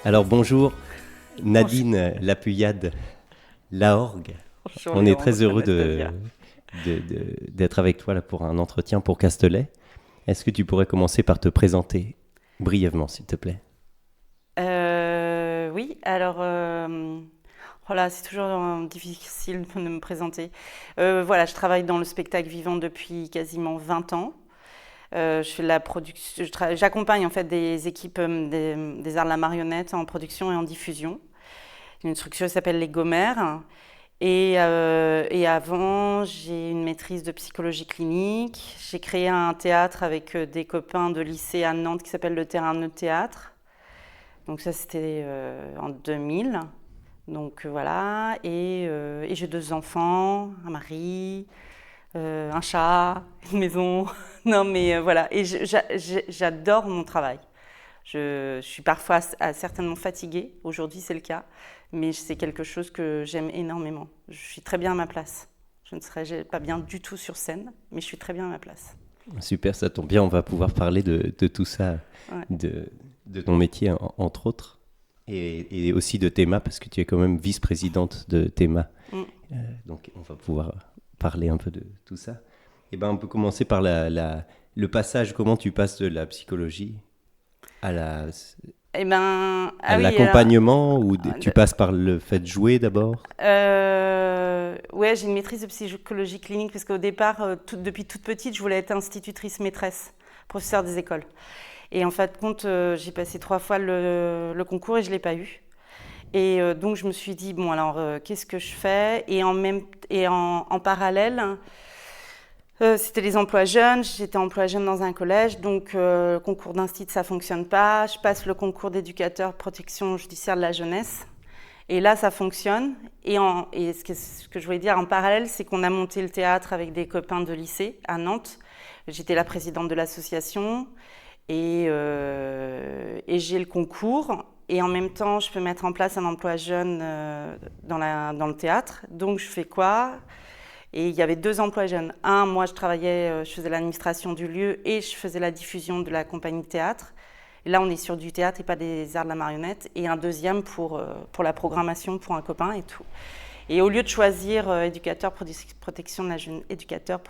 Alors bonjour Nadine Lapuyade Lahorgue. On est très heureux d'être avec toi là pour un entretien pour Castelet. Est-ce que tu pourrais commencer par te présenter brièvement, s'il te plaît? Oui, alors voilà, c'est toujours difficile de me présenter. Voilà, je travaille dans le spectacle vivant depuis quasiment 20 ans. Je fais de la production, j'accompagne en fait des équipes des arts de la marionnette en production et en diffusion. Il y a une structure qui s'appelle les Gomères. Et avant, j'ai une maîtrise de psychologie clinique. J'ai créé un théâtre avec des copains de lycée à Nantes qui s'appelle le Terrain de Théâtre. Donc ça, c'était en 2000. Donc voilà, et j'ai deux enfants, un mari, un chat, une maison. Non mais voilà, et j'adore mon travail. Je suis parfois certainement fatiguée, aujourd'hui c'est le cas, mais c'est quelque chose que j'aime énormément. Je suis très bien à ma place. Je ne serais pas bien du tout sur scène, mais je suis très bien à ma place. Super, ça tombe bien, on va pouvoir parler de tout ça, Ouais. de, de ton métier entre autres, et aussi de Théma, parce que tu es quand même vice-présidente de Théma. Mm. Donc on va pouvoir parler un peu de tout ça. Et ben on peut commencer par le passage, comment tu passes de la psychologie à la, Eh ben, à ah oui, alors, l'accompagnement, ou tu passes par le fait de jouer d'abord? ouais, j'ai une maîtrise de psychologie clinique parce qu'au départ, depuis toute petite, je voulais être institutrice maîtresse, professeure des écoles. Et en fait, compte, j'ai passé 3 fois le concours et je l'ai pas eu. Et donc je me suis dit bon alors qu'est-ce que je fais en parallèle, c'était les emplois jeunes. J'étais emploi jeune dans un collège, donc le concours d'instit ça fonctionne pas. Je passe le concours d'éducateur protection judiciaire de la jeunesse. Et là, ça fonctionne. Et ce que je voulais dire en parallèle, c'est qu'on a monté le théâtre avec des copains de lycée à Nantes. J'étais la présidente de l'association et j'ai le concours. Et en même temps, je peux mettre en place un emploi jeune dans le théâtre. Donc, je fais quoi? Et il y avait deux emplois jeunes. Un, moi, je faisais l'administration du lieu et je faisais la diffusion de la compagnie de théâtre. Et là, on est sur du théâtre et pas des arts de la marionnette. Et un deuxième pour la programmation, pour un copain et tout. Et au lieu de choisir éducateur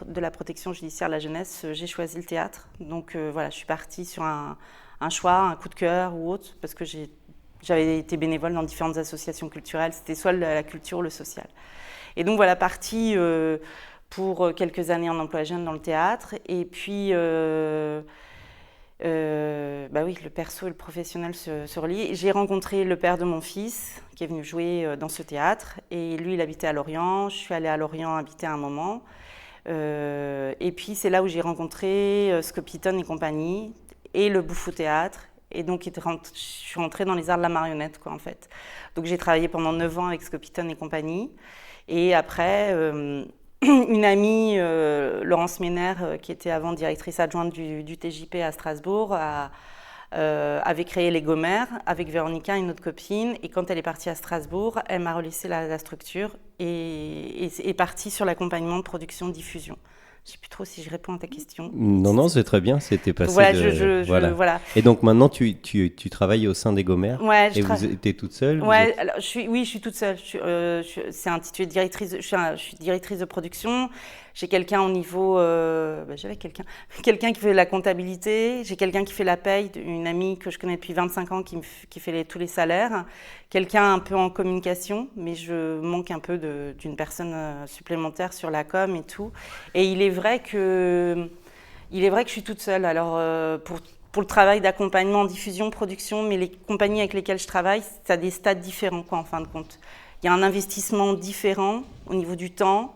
de la protection judiciaire de la jeunesse, j'ai choisi le théâtre. Donc voilà, je suis partie sur un choix, un coup de cœur ou autre, parce que j'avais été bénévole dans différentes associations culturelles. C'était soit la culture ou le social. Et donc voilà, partie pour quelques années en emploi jeune dans le théâtre. Et puis, bah oui, le perso et le professionnel se relient. J'ai rencontré le père de mon fils qui est venu jouer dans ce théâtre. Et lui, il habitait à Lorient. Je suis allée à Lorient habiter un moment. Et puis, c'est là où j'ai rencontré Scopiton et compagnie et le Bouffou Théâtre. Et donc, je suis rentrée dans les arts de la marionnette, quoi, en fait. Donc, j'ai travaillé pendant 9 ans avec Scopiton et compagnie. Et après, une amie, Laurence Ménère, qui était avant directrice adjointe du TJP à Strasbourg, avait créé les Gomères avec Véronica, une autre copine. Et quand elle est partie à Strasbourg, elle m'a relaissé la structure et est partie sur l'accompagnement de production-diffusion. Je ne sais plus trop si je réponds à ta question. Non, non, c'est très bien, c'était Donc passé voilà, de... Voilà. voilà. Et donc maintenant, tu travailles au sein des Gomères, Ouais, et vous êtes toute seule, vous ouais, êtes... alors, oui, je suis toute seule. C'est intitulé directrice. Je suis directrice de production. J'ai quelqu'un au niveau. J'avais quelqu'un qui fait la comptabilité. J'ai quelqu'un qui fait la paye, une amie que je connais depuis 25 ans qui fait tous les salaires. Quelqu'un un peu en communication, mais je manque un peu d'une personne supplémentaire sur la com et tout. Et il est vrai que je suis toute seule. Alors, pour le travail d'accompagnement, diffusion, production, mais les compagnies avec lesquelles je travaille, ça a des stades différents, quoi, en fin de compte. Il y a un investissement différent au niveau du temps,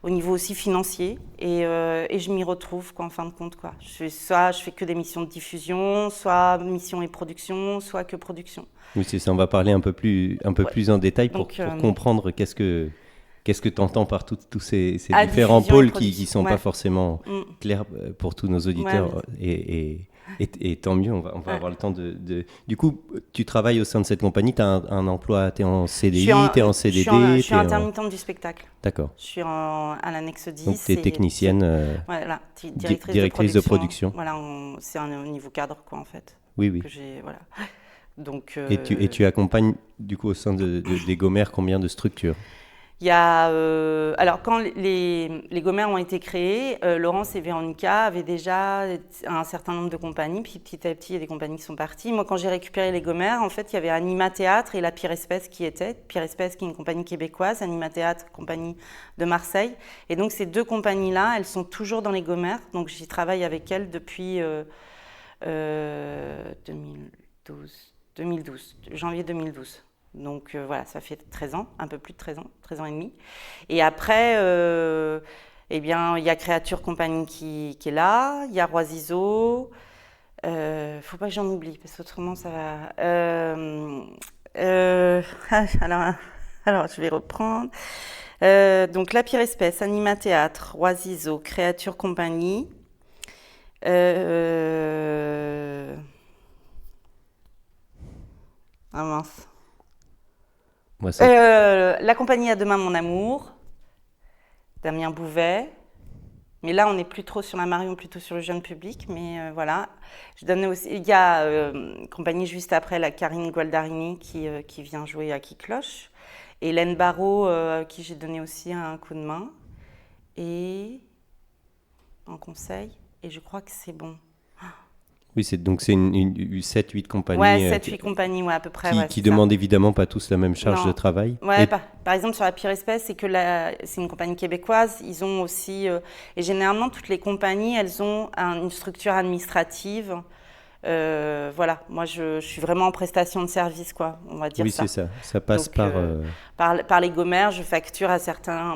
au niveau aussi financier, et je m'y retrouve, quoi, en fin de compte, quoi. Soit je fais que des missions de diffusion, soit mission et production, soit que production. Oui, c'est ça, on va parler un peu Ouais. plus en détail Donc, pour comprendre qu'est-ce que tu entends par tous ces à différents diffusion et pôles qui production, sont pas ouais. forcément Mm. clairs pour tous nos Ouais, auditeurs. Et tant mieux, on va ouais. avoir le temps Du coup, tu travailles au sein de cette compagnie, tu as un emploi, tu es en Je suis, CDI, tu es en je CDD, suis intermittente du spectacle. D'accord. Je suis à l'annexe Donc tu es 10 et technicienne, voilà, directrice de directrice de production. production. Voilà, c'est un niveau cadre, quoi, en fait. Oui, oui. Que j'ai, voilà. Donc, Et tu accompagnes, du coup, au sein des Gomères, combien de structures? il y a, alors, quand les Gomères ont été créés, Laurence et Véronica avaient déjà un certain nombre de compagnies, puis petit à petit, il y a des compagnies qui sont parties. Moi, quand j'ai récupéré les Gomères, en fait, il y avait Anima Théâtre et La Pire Espèce qui étaient. Pire Espèce, qui est une compagnie québécoise, Anima Théâtre, compagnie de Marseille. Et donc, ces deux compagnies-là, elles sont toujours dans les Gomères. Donc, j'y travaille avec elles depuis 2012, janvier 2012. Donc voilà, ça fait 13 ans, un peu plus de 13 ans et demi. Et après, eh bien, il y a Créature Compagnie qui est là, il y a Roisizo. Faut pas que j'en oublie, parce qu'autrement ça va. Alors, je vais reprendre. Donc La Pire Espèce, Anima Théâtre, Roisizo, Créature Compagnie. Ah mince. Moi, ça... La compagnie À Demain Mon Amour, Damien Bouvet. Mais là, on n'est plus trop sur la Marion, plutôt sur le jeune public. Mais voilà. Je donnais aussi. Il y a compagnie juste après, la Karine Gualdarini qui vient jouer à Qui Cloche. Et Hélène Barrault, à qui j'ai donné aussi un coup de main. Et en conseil. Et je crois que c'est bon. Oui, c'est une 7-8 compagnies Ouais, 7-8 compagnies, ouais, à peu près. qui demandent évidemment pas tous la même charge de travail. Ouais, Et... par exemple, sur La Pire Espèce, c'est une compagnie québécoise. Ils ont aussi... et généralement, toutes les compagnies, elles ont une structure administrative. Voilà, moi, je suis vraiment en prestation de service, quoi, on va dire ça. Oui, c'est ça. Ça passe Donc, par les Gomères, je facture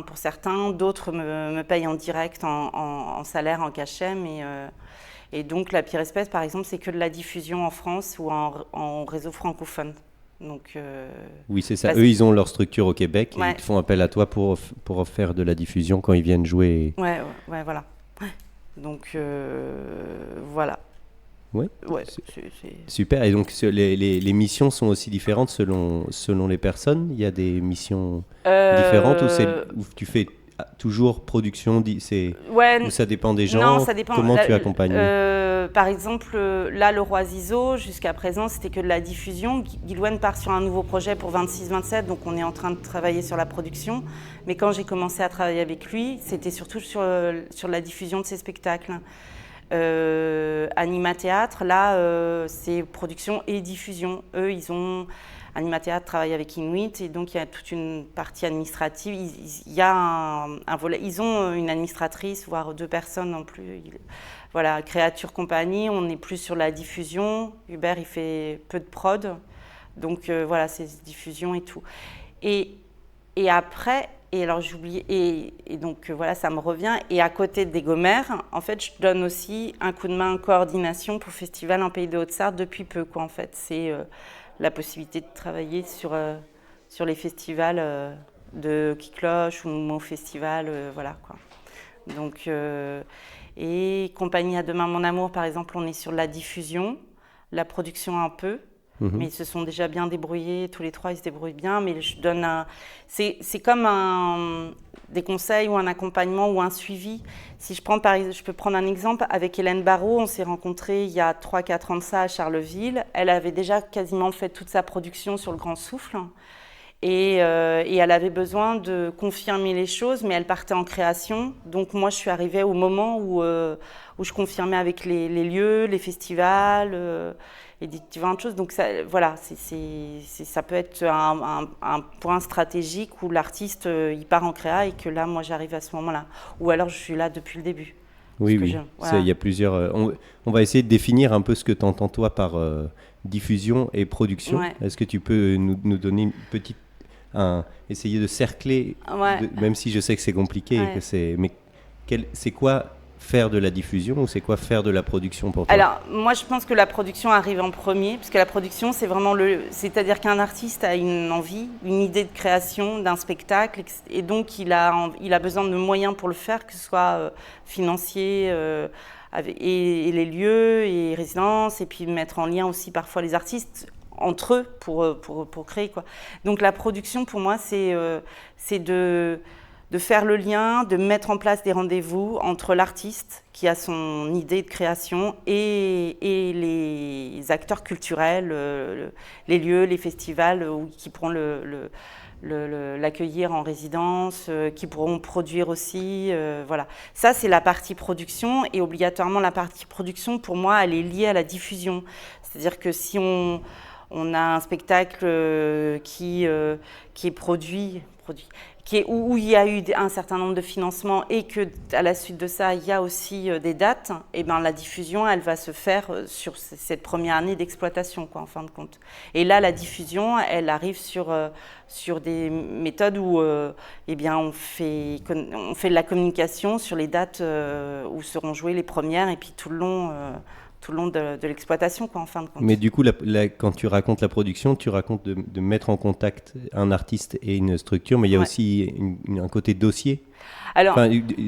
pour certains. D'autres me payent en direct, en salaire, en cachet, mais... Et donc, La Pire Espèce, par exemple, c'est que de la diffusion en France ou en réseau francophone. Donc, oui, c'est ça. Eux, ils ont leur structure au Québec et ils font appel à toi pour faire de la diffusion quand ils viennent jouer. Ouais, voilà. Donc, voilà. Ouais, c'est... Super. Et donc, les missions sont aussi différentes selon les personnes. Il y a des missions différentes où tu fais toujours production, ou ça dépend des gens? Non, ça dépend. Comment tu accompagnes? Par exemple, là, le Roi Zizo, jusqu'à présent, c'était que de la diffusion. Guylaine part sur un nouveau projet pour 26-27, donc on est en train de travailler sur la production. Mais quand j'ai commencé à travailler avec lui, c'était surtout sur la diffusion de ses spectacles. Anima Théâtre, là, c'est production et diffusion. Eux, Anima Théâtre travaille avec Inuit et donc il y a toute une partie administrative. Il y a un volet. Ils ont une administratrice, voire 2 personnes en plus. Voilà, Créature Compagnie, on est plus sur la diffusion. Hubert, il fait peu de prod. Donc voilà, c'est diffusion et tout. Et après, et alors j'oublie, et donc voilà, ça me revient. Et à côté des Gomères, en fait, je donne aussi un coup de main en coordination pour Festival en Pays de Haute-Sarthe depuis peu, quoi, en fait. C'est la possibilité de travailler sur les festivals de Qui Cloche ou Momo Festival, voilà, quoi. Donc, et Compagnie À Demain Mon Amour, par exemple, on est sur la diffusion, la production un peu. Mais ils se sont déjà bien débrouillés, tous les 3 ils se débrouillent bien, mais je donne c'est comme des conseils ou un accompagnement ou un suivi. Si je peux prendre un exemple, avec Hélène Barrault, on s'est rencontrés il y a 3-4 ans de ça à Charleville. Elle avait déjà quasiment fait toute sa production sur Le Grand Souffle. Et elle avait besoin de confirmer les choses, mais elle partait en création. Donc moi, je suis arrivée au moment où je confirmais avec les lieux, les festivals, et différentes choses. Donc ça, voilà, ça peut être un point stratégique où l'artiste il part en créa et que là, moi, j'arrive à ce moment-là. Ou alors, je suis là depuis le début. Oui. Voilà. Il y a plusieurs. On va essayer de définir un peu ce que tu entends toi par diffusion et production. Ouais. Est-ce que tu peux nous donner une petite essayer de cercler, même si je sais que c'est compliqué, mais c'est quoi faire de la diffusion ou c'est quoi faire de la production pour toi? Alors, moi, je pense que la production arrive en premier, parce que la production, c'est vraiment c'est-à-dire qu'un artiste a une envie, une idée de création d'un spectacle, et donc il a besoin de moyens pour le faire, que ce soit financier, et les lieux, et résidences, et puis mettre en lien aussi parfois les artistes entre eux pour créer, quoi. Donc la production pour moi c'est de de faire le lien, de mettre en place des rendez-vous entre l'artiste qui a son idée de création et les acteurs culturels, les lieux, les festivals qui pourront l'accueillir en résidence, qui pourront produire aussi. Voilà. Ça, c'est la partie production, et obligatoirement, la partie production, pour moi, elle est liée à la diffusion. C'est-à-dire que si on a un spectacle qui est produit où il y a eu un certain nombre de financements et qu'à la suite de ça, il y a aussi des dates, et ben, la diffusion, elle va se faire sur cette première année d'exploitation, en fin de compte. Et là, la diffusion, elle arrive sur des méthodes où eh bien, on fait de la communication sur les dates où seront jouées les premières, et puis tout le long de l'exploitation, en fin de compte. Mais du coup, quand tu racontes la production, tu racontes de mettre en contact un artiste et une structure, mais il y a aussi un côté dossier. Alors,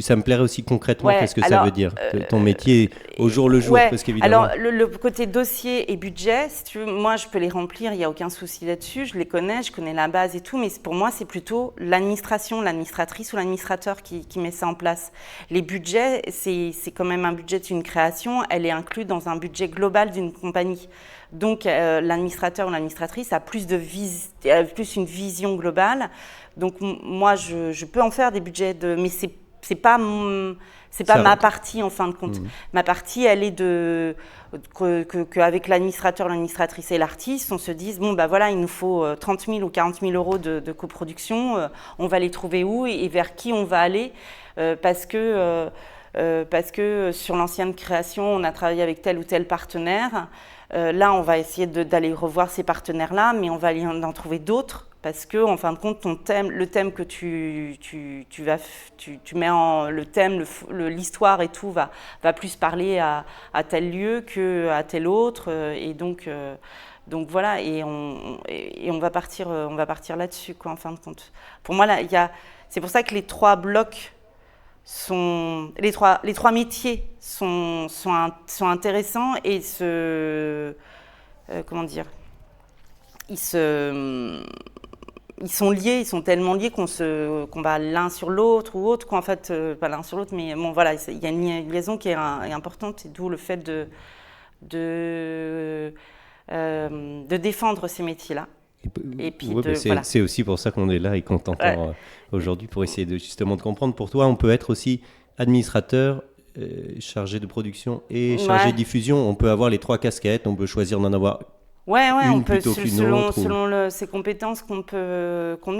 ça me plairait aussi concrètement, qu'est-ce que ça veut dire, ton métier au jour le jour, parce qu'évidemment... Alors, le côté dossier et budget, si tu veux, moi, je peux les remplir, il n'y a aucun souci là-dessus, je les connais, je connais la base et tout, mais pour moi, c'est plutôt l'administration, l'administratrice ou l'administrateur qui met ça en place. Les budgets, c'est quand même un budget d'une création, elle est inclue dans un budget global d'une compagnie. Donc, l'administrateur ou l'administratrice a plus une vision globale. Donc, moi, je peux en faire des budgets, mais c'est pas ma partie, en fin de compte. Ma partie, elle est qu'avec l'administrateur, l'administratrice et l'artiste, on se dise, bon, bah voilà, il nous faut 30 000 ou 40 000 euros de coproduction, on va les trouver où et vers qui on va aller, parce que sur l'ancienne création, on a travaillé avec tel ou tel partenaire. Là, on va essayer d'aller revoir ces partenaires-là, mais on va en trouver d'autres, parce que, en fin de compte, le thème que tu mets en le thème, l'histoire et tout va plus parler à tel lieu qu'à tel autre, et donc voilà, et on va partir là-dessus, en fin de compte. Pour moi, là, c'est pour ça que les trois blocs les trois métiers sont intéressants et comment dire, ils sont liés, ils sont tellement liés qu'on va l'un sur l'autre ou autre, en fait, pas l'un sur l'autre, mais bon, voilà, il y a une liaison qui est importante, et d'où le fait de défendre ces métiers-là. Et puis c'est aussi pour ça qu'on est là et qu'on t'entend aujourd'hui, pour essayer justement de comprendre. Pour toi, on peut être aussi administrateur, chargé de production et chargé de diffusion. On peut avoir les trois casquettes, on peut choisir d'en avoir on peut, plutôt qu'une autre. Selon ces compétences qu'on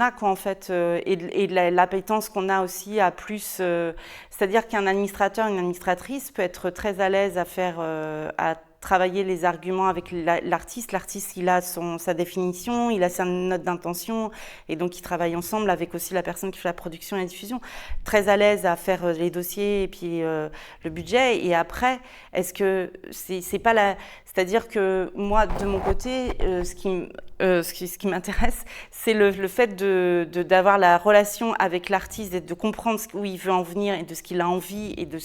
a, en fait, et l'appétence qu'on a aussi à plus. C'est-à-dire qu'un administrateur, une administratrice peut être très à l'aise à travailler les arguments avec l'artiste. L'artiste, il a sa définition, il a sa note d'intention, et donc ils travaillent ensemble avec aussi la personne qui fait la production et la diffusion. Très à l'aise à faire les dossiers et puis le budget. Et après, est-ce que c'est pas c'est-à-dire que moi, de mon côté, ce qui m'intéresse, c'est le fait d'avoir la relation avec l'artiste et de comprendre où il veut en venir et de ce qu'il a envie et de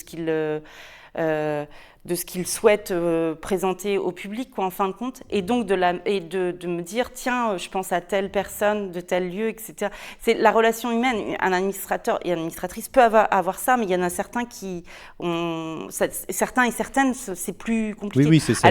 ce qu'il souhaite présenter au public, en fin de compte, et donc de me dire, tiens, je pense à telle personne de tel lieu, etc. C'est la relation humaine. Un administrateur et administratrice peuvent avoir ça, mais il y en a certains certains et certaines, c'est plus compliqué. Oui, c'est ça,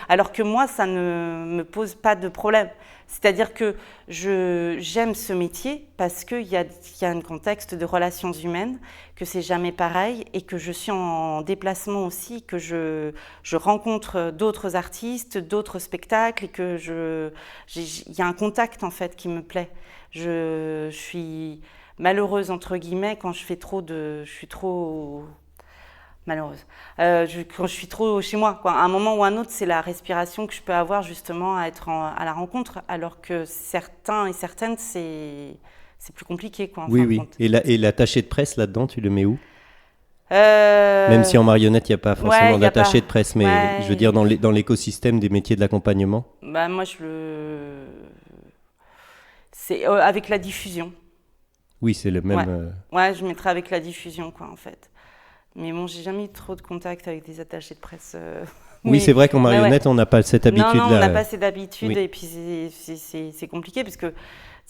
alors que moi, ça ne me pose pas de problème. C'est-à-dire que j'aime ce métier parce qu'il y a un contexte de relations humaines, que c'est jamais pareil, et que je suis en déplacement aussi, que je rencontre d'autres artistes, d'autres spectacles, et que il y a un contact, en fait, qui me plaît. Je suis malheureuse, entre guillemets, quand je suis trop malheureuse. Quand je suis trop chez moi, À un moment ou un autre, c'est la respiration que je peux avoir, justement, à être à la rencontre, alors que certains et certaines, c'est plus compliqué, Oui. Et l'attaché de presse, là-dedans, tu le mets où ? Même si en marionnette, il n'y a pas forcément d'attaché de presse, mais je veux dire, dans l'écosystème des métiers de l'accompagnement. Moi, c'est avec la diffusion. Oui, c'est le même... je mettrais avec la diffusion, en fait. Mais bon, j'ai jamais eu trop de contact avec des attachés de presse. Oui, c'est vrai qu'en marionnette, on n'a pas cette habitude-là. Non, on n'a pas cette habitude, oui. Et puis c'est compliqué, parce que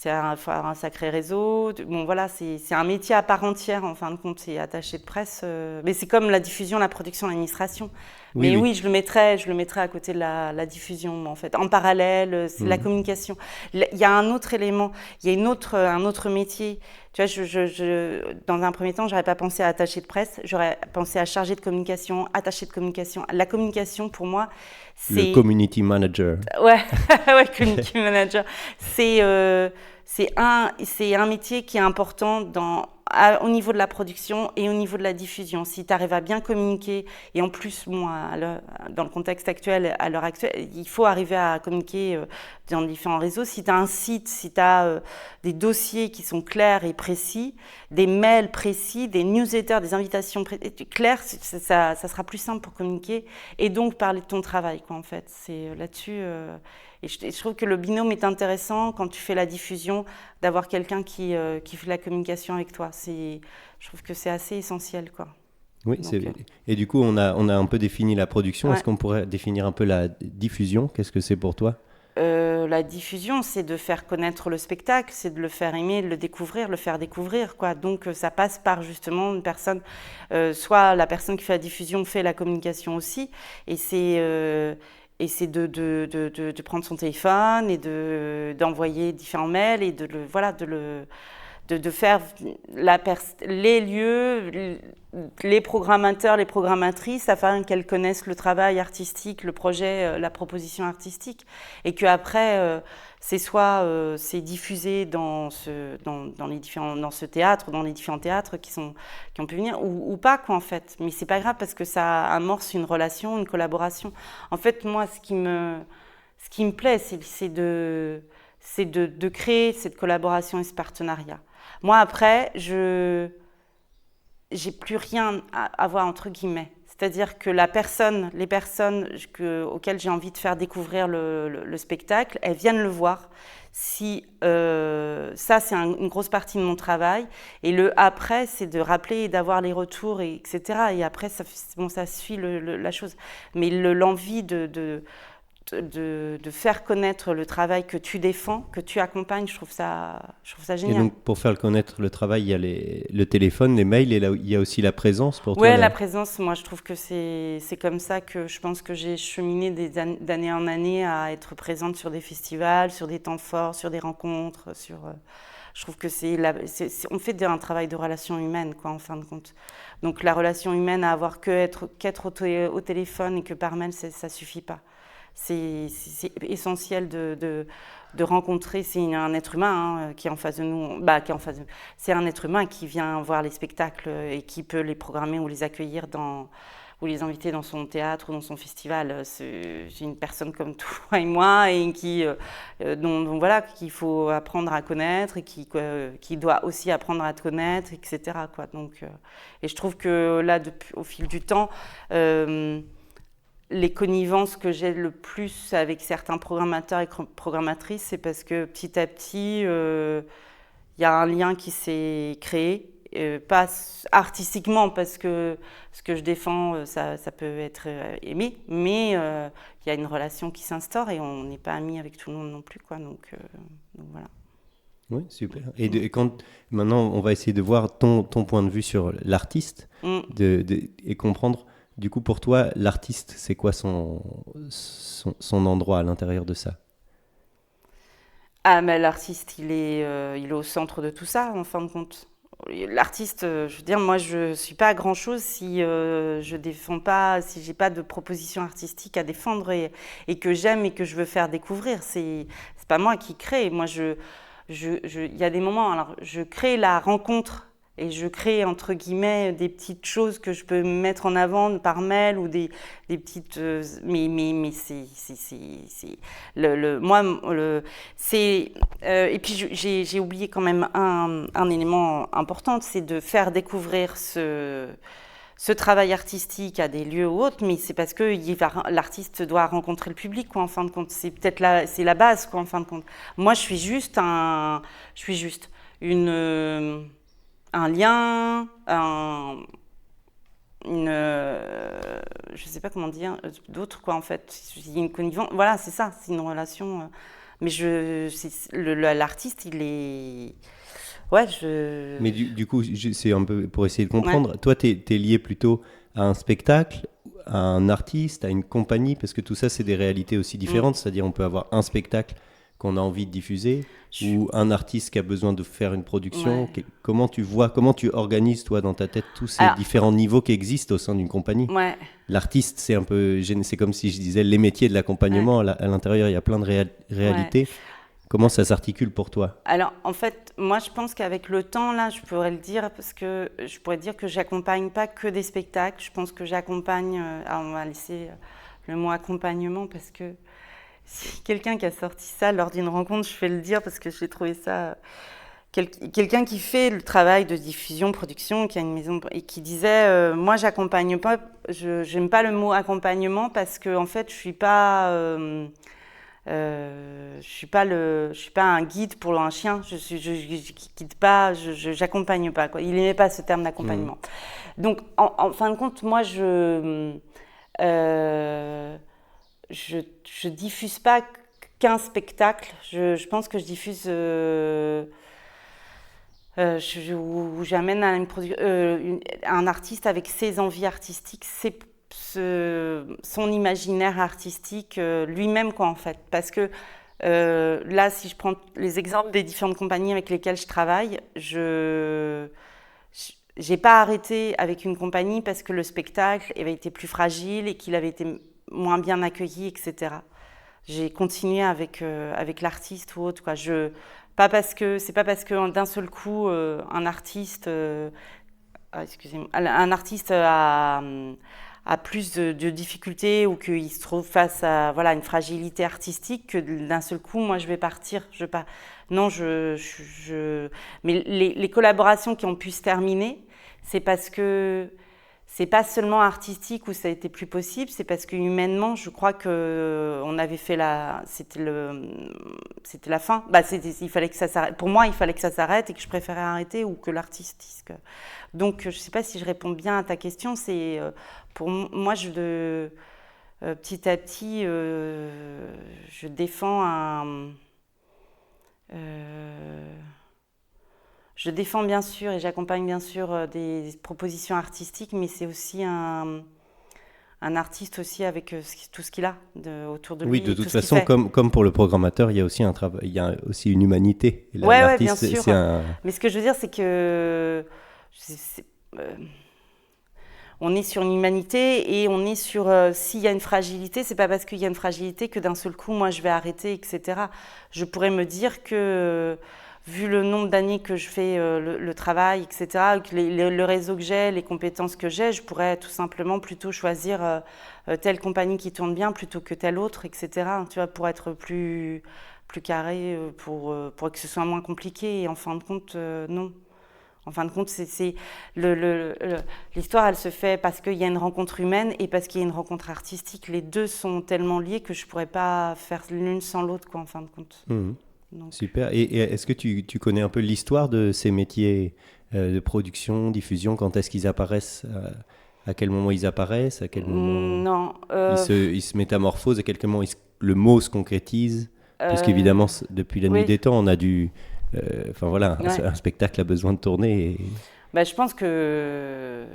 faut avoir un sacré réseau. Bon, voilà, c'est un métier à part entière, en fin de compte, c'est attaché de presse. Mais c'est comme la diffusion, la production, l'administration. Mais oui, je le mettrais à côté de la diffusion, en fait. En parallèle, c'est la communication. Il y a un autre élément, il y a un autre métier. Tu vois, dans un premier temps, j'aurais pas pensé à attaché de presse, j'aurais pensé à chargé de communication, attaché de communication. La communication, pour moi, c'est... Le community manager. Ouais, ouais, community manager. C'est un métier qui est important au niveau de la production et au niveau de la diffusion. Si tu arrives à bien communiquer, et en plus, dans le contexte actuel, à l'heure actuelle, il faut arriver à communiquer dans différents réseaux. Si tu as un site, si tu as des dossiers qui sont clairs et précis, des mails précis, des newsletters, des invitations claires, ça sera plus simple pour communiquer et donc parler de ton travail, quoi, en fait. C'est là-dessus... Et je trouve que le binôme est intéressant quand tu fais la diffusion, d'avoir quelqu'un qui fait la communication avec toi. Je trouve que c'est assez essentiel, quoi. Oui, et du coup, on a un peu défini la production. Ouais. Est-ce qu'on pourrait définir un peu la diffusion ? Qu'est-ce que c'est pour toi ? La diffusion, c'est de faire connaître le spectacle, c'est de le faire aimer, de le faire découvrir, quoi. Donc, ça passe par justement une personne, soit la personne qui fait la diffusion fait la communication aussi, et c'est de prendre son téléphone et d'envoyer différents mails et de faire les lieux, les programmateurs, les programmatrices, afin qu'elles connaissent le travail artistique, le projet, la proposition artistique, et qu'après, c'est diffusé dans ce théâtre, dans les différents théâtres qui ont pu venir, ou pas, quoi, en fait. Mais c'est pas grave parce que ça amorce une relation, une collaboration. En fait, moi, ce qui me plaît, c'est de créer cette collaboration et ce partenariat. Moi, après, j'ai plus rien à voir, entre guillemets. C'est-à-dire que les personnes auxquelles j'ai envie de faire découvrir le spectacle, elles viennent le voir. Ça, c'est une grosse partie de mon travail. Et le après, c'est de rappeler et d'avoir les retours, etc. Et après, ça suit la chose. Mais l'envie de faire connaître le travail que tu défends, que tu accompagnes, je trouve ça génial. Et donc, pour faire connaître le travail, il y a le téléphone, les mails, et il y a aussi la présence pour toi. Ouais, la présence, moi, je trouve que c'est comme ça que je pense que j'ai cheminé d'année en année à être présente sur des festivals, sur des temps forts, sur des rencontres, je trouve que on fait un travail de relation humaine, quoi, en fin de compte. Donc, la relation humaine, à avoir qu'être au téléphone et que par mail, ça suffit pas. C'est essentiel de rencontrer. C'est un être humain qui est en face de nous. C'est un être humain qui vient voir les spectacles et qui peut les programmer ou les accueillir ou les inviter dans son théâtre ou dans son festival. C'est une personne comme toi et moi et dont voilà, qu'il faut apprendre à connaître et qui doit aussi apprendre à te connaître, etc., quoi. Donc, et je trouve que là, au fil du temps, les connivences que j'ai le plus avec certains programmateurs et programmatrices, c'est parce que petit à petit, y a un lien qui s'est créé, pas artistiquement parce que ce que je défends, ça peut être aimé, mais il y a une relation qui s'instaure et on n'est pas amis avec tout le monde non plus, quoi. Donc voilà. Oui, super. Et maintenant, on va essayer de voir ton point de vue sur l'artiste et comprendre. Du coup, pour toi, l'artiste, c'est quoi son endroit à l'intérieur de ça ? Ah, mais l'artiste, il est au centre de tout ça, en fin de compte. L'artiste, je veux dire, moi, je suis pas à grand-chose si je défends pas, si j'ai pas de proposition artistique à défendre et que j'aime et que je veux faire découvrir. C'est pas moi qui crée. Moi, il y a des moments, alors, je crée la rencontre. Et je crée, entre guillemets, des petites choses que je peux mettre en avant par mail ou des petites... mais c'est... et puis, j'ai oublié quand même un élément important, c'est de faire découvrir ce travail artistique à des lieux ou autres, mais c'est parce que l'artiste doit rencontrer le public, quoi, en fin de compte. C'est peut-être la base, quoi, en fin de compte. Moi, je suis juste un lien, je sais pas comment dire, d'autres, quoi, en fait. Il y a une connivence, voilà, c'est ça, c'est une relation. Mais l'artiste, il est... Ouais, Mais du coup, c'est un peu pour essayer de comprendre. Ouais. Toi, t'es lié plutôt à un spectacle, à un artiste, à une compagnie, parce que tout ça, c'est des réalités aussi différentes. C'est-à-dire, on peut avoir un spectacle qu'on a envie de diffuser, ou un artiste qui a besoin de faire une production. Ouais. Comment tu organises, toi, dans ta tête, tous ces différents niveaux qui existent au sein d'une compagnie? Ouais. L'artiste, c'est comme si je disais les métiers de l'accompagnement. Ouais. À l'intérieur, il y a plein de réalités. Ouais. Comment ça s'articule pour toi? Alors, en fait, moi, je pense qu'avec le temps, là, je pourrais le dire, parce que je pourrais dire que j'accompagne pas que des spectacles. Je pense que j'accompagne... on va laisser le mot accompagnement, parce que si quelqu'un qui a sorti ça lors d'une rencontre, je vais le dire, parce que j'ai trouvé ça... Quelqu'un qui fait le travail de diffusion, production, qui a une maison... Et qui disait, moi, j'accompagne pas... J'aime pas le mot accompagnement, parce que, en fait, je suis pas... je suis pas un guide pour un chien. Je guide pas, j'accompagne pas, quoi. Il n'aimait pas ce terme d'accompagnement. Donc, en fin de compte, moi, je diffuse pas qu'un spectacle. Je pense que je diffuse où j'amène un artiste avec ses envies artistiques, son imaginaire artistique lui-même, quoi, en fait. Parce que là, si je prends les exemples des différentes compagnies avec lesquelles je travaille, j'ai pas arrêté avec une compagnie parce que le spectacle avait été plus fragile et qu'il avait été moins bien accueilli, etc. J'ai continué avec l'artiste ou autre, quoi. C'est pas parce que d'un seul coup un artiste a plus de difficultés ou qu'il se trouve face à une fragilité artistique que d'un seul coup, moi, je vais partir. Non, mais les collaborations qui ont pu se terminer, c'est parce que c'est pas seulement artistique où ça a été plus possible, c'est parce que humainement, je crois que on avait fait c'était la fin. Il fallait que ça s'arrête. Pour moi, il fallait que ça s'arrête et que je préférais arrêter ou que l'artiste dise que... Donc, je sais pas si je réponds bien à ta question. C'est pour moi, petit à petit, je défends je défends bien sûr et j'accompagne bien sûr des propositions artistiques, mais c'est aussi un artiste aussi avec tout ce qu'il a autour de lui. Oui, de toute façon, comme pour le programmateur, il y a aussi un travail, il y a aussi une humanité. Ouais, bien sûr. Mais ce que je veux dire, c'est que on est sur une humanité et on est sur s'il y a une fragilité, c'est pas parce qu'il y a une fragilité que d'un seul coup, moi, je vais arrêter, etc. Je pourrais me dire que vu le nombre d'années que je fais le travail, etc., le réseau que j'ai, les compétences que j'ai, je pourrais tout simplement plutôt choisir telle compagnie qui tourne bien plutôt que telle autre, etc., tu vois, pour être plus carré, pour que ce soit moins compliqué. Et en fin de compte, non. En fin de compte, l'histoire, elle se fait parce qu'il y a une rencontre humaine et parce qu'il y a une rencontre artistique. Les deux sont tellement liés que je ne pourrais pas faire l'une sans l'autre, quoi, en fin de compte. Mmh. Donc. Super. Et est-ce que tu connais un peu l'histoire de ces métiers de production, diffusion? Quand est-ce qu'ils apparaissent? À quel moment ils apparaissent? À quel moment ils se métamorphosent? À quel moment le mot se concrétise? Parce qu'évidemment, depuis la nuit des temps, on a dû... un spectacle a besoin de tourner. Je pense que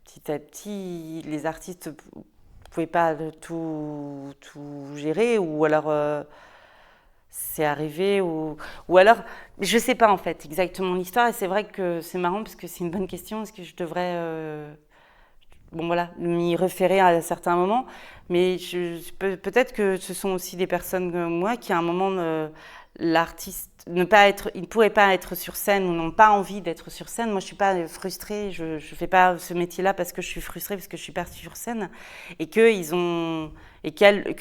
petit à petit, les artistes pouvaient pas tout gérer, ou alors c'est arrivé, ou alors je sais pas en fait exactement l'histoire. Et c'est vrai que c'est marrant parce que c'est une bonne question. Est-ce que je devrais m'y référer à certains moments, mais peut-être que ce sont aussi des personnes comme moi qui à un moment l'artiste il ne pourrait pas être sur scène ou n'ont pas envie d'être sur scène. Moi, je suis pas frustrée, je fais pas ce métier-là parce que je suis frustrée, parce que je suis pas sur scène, et que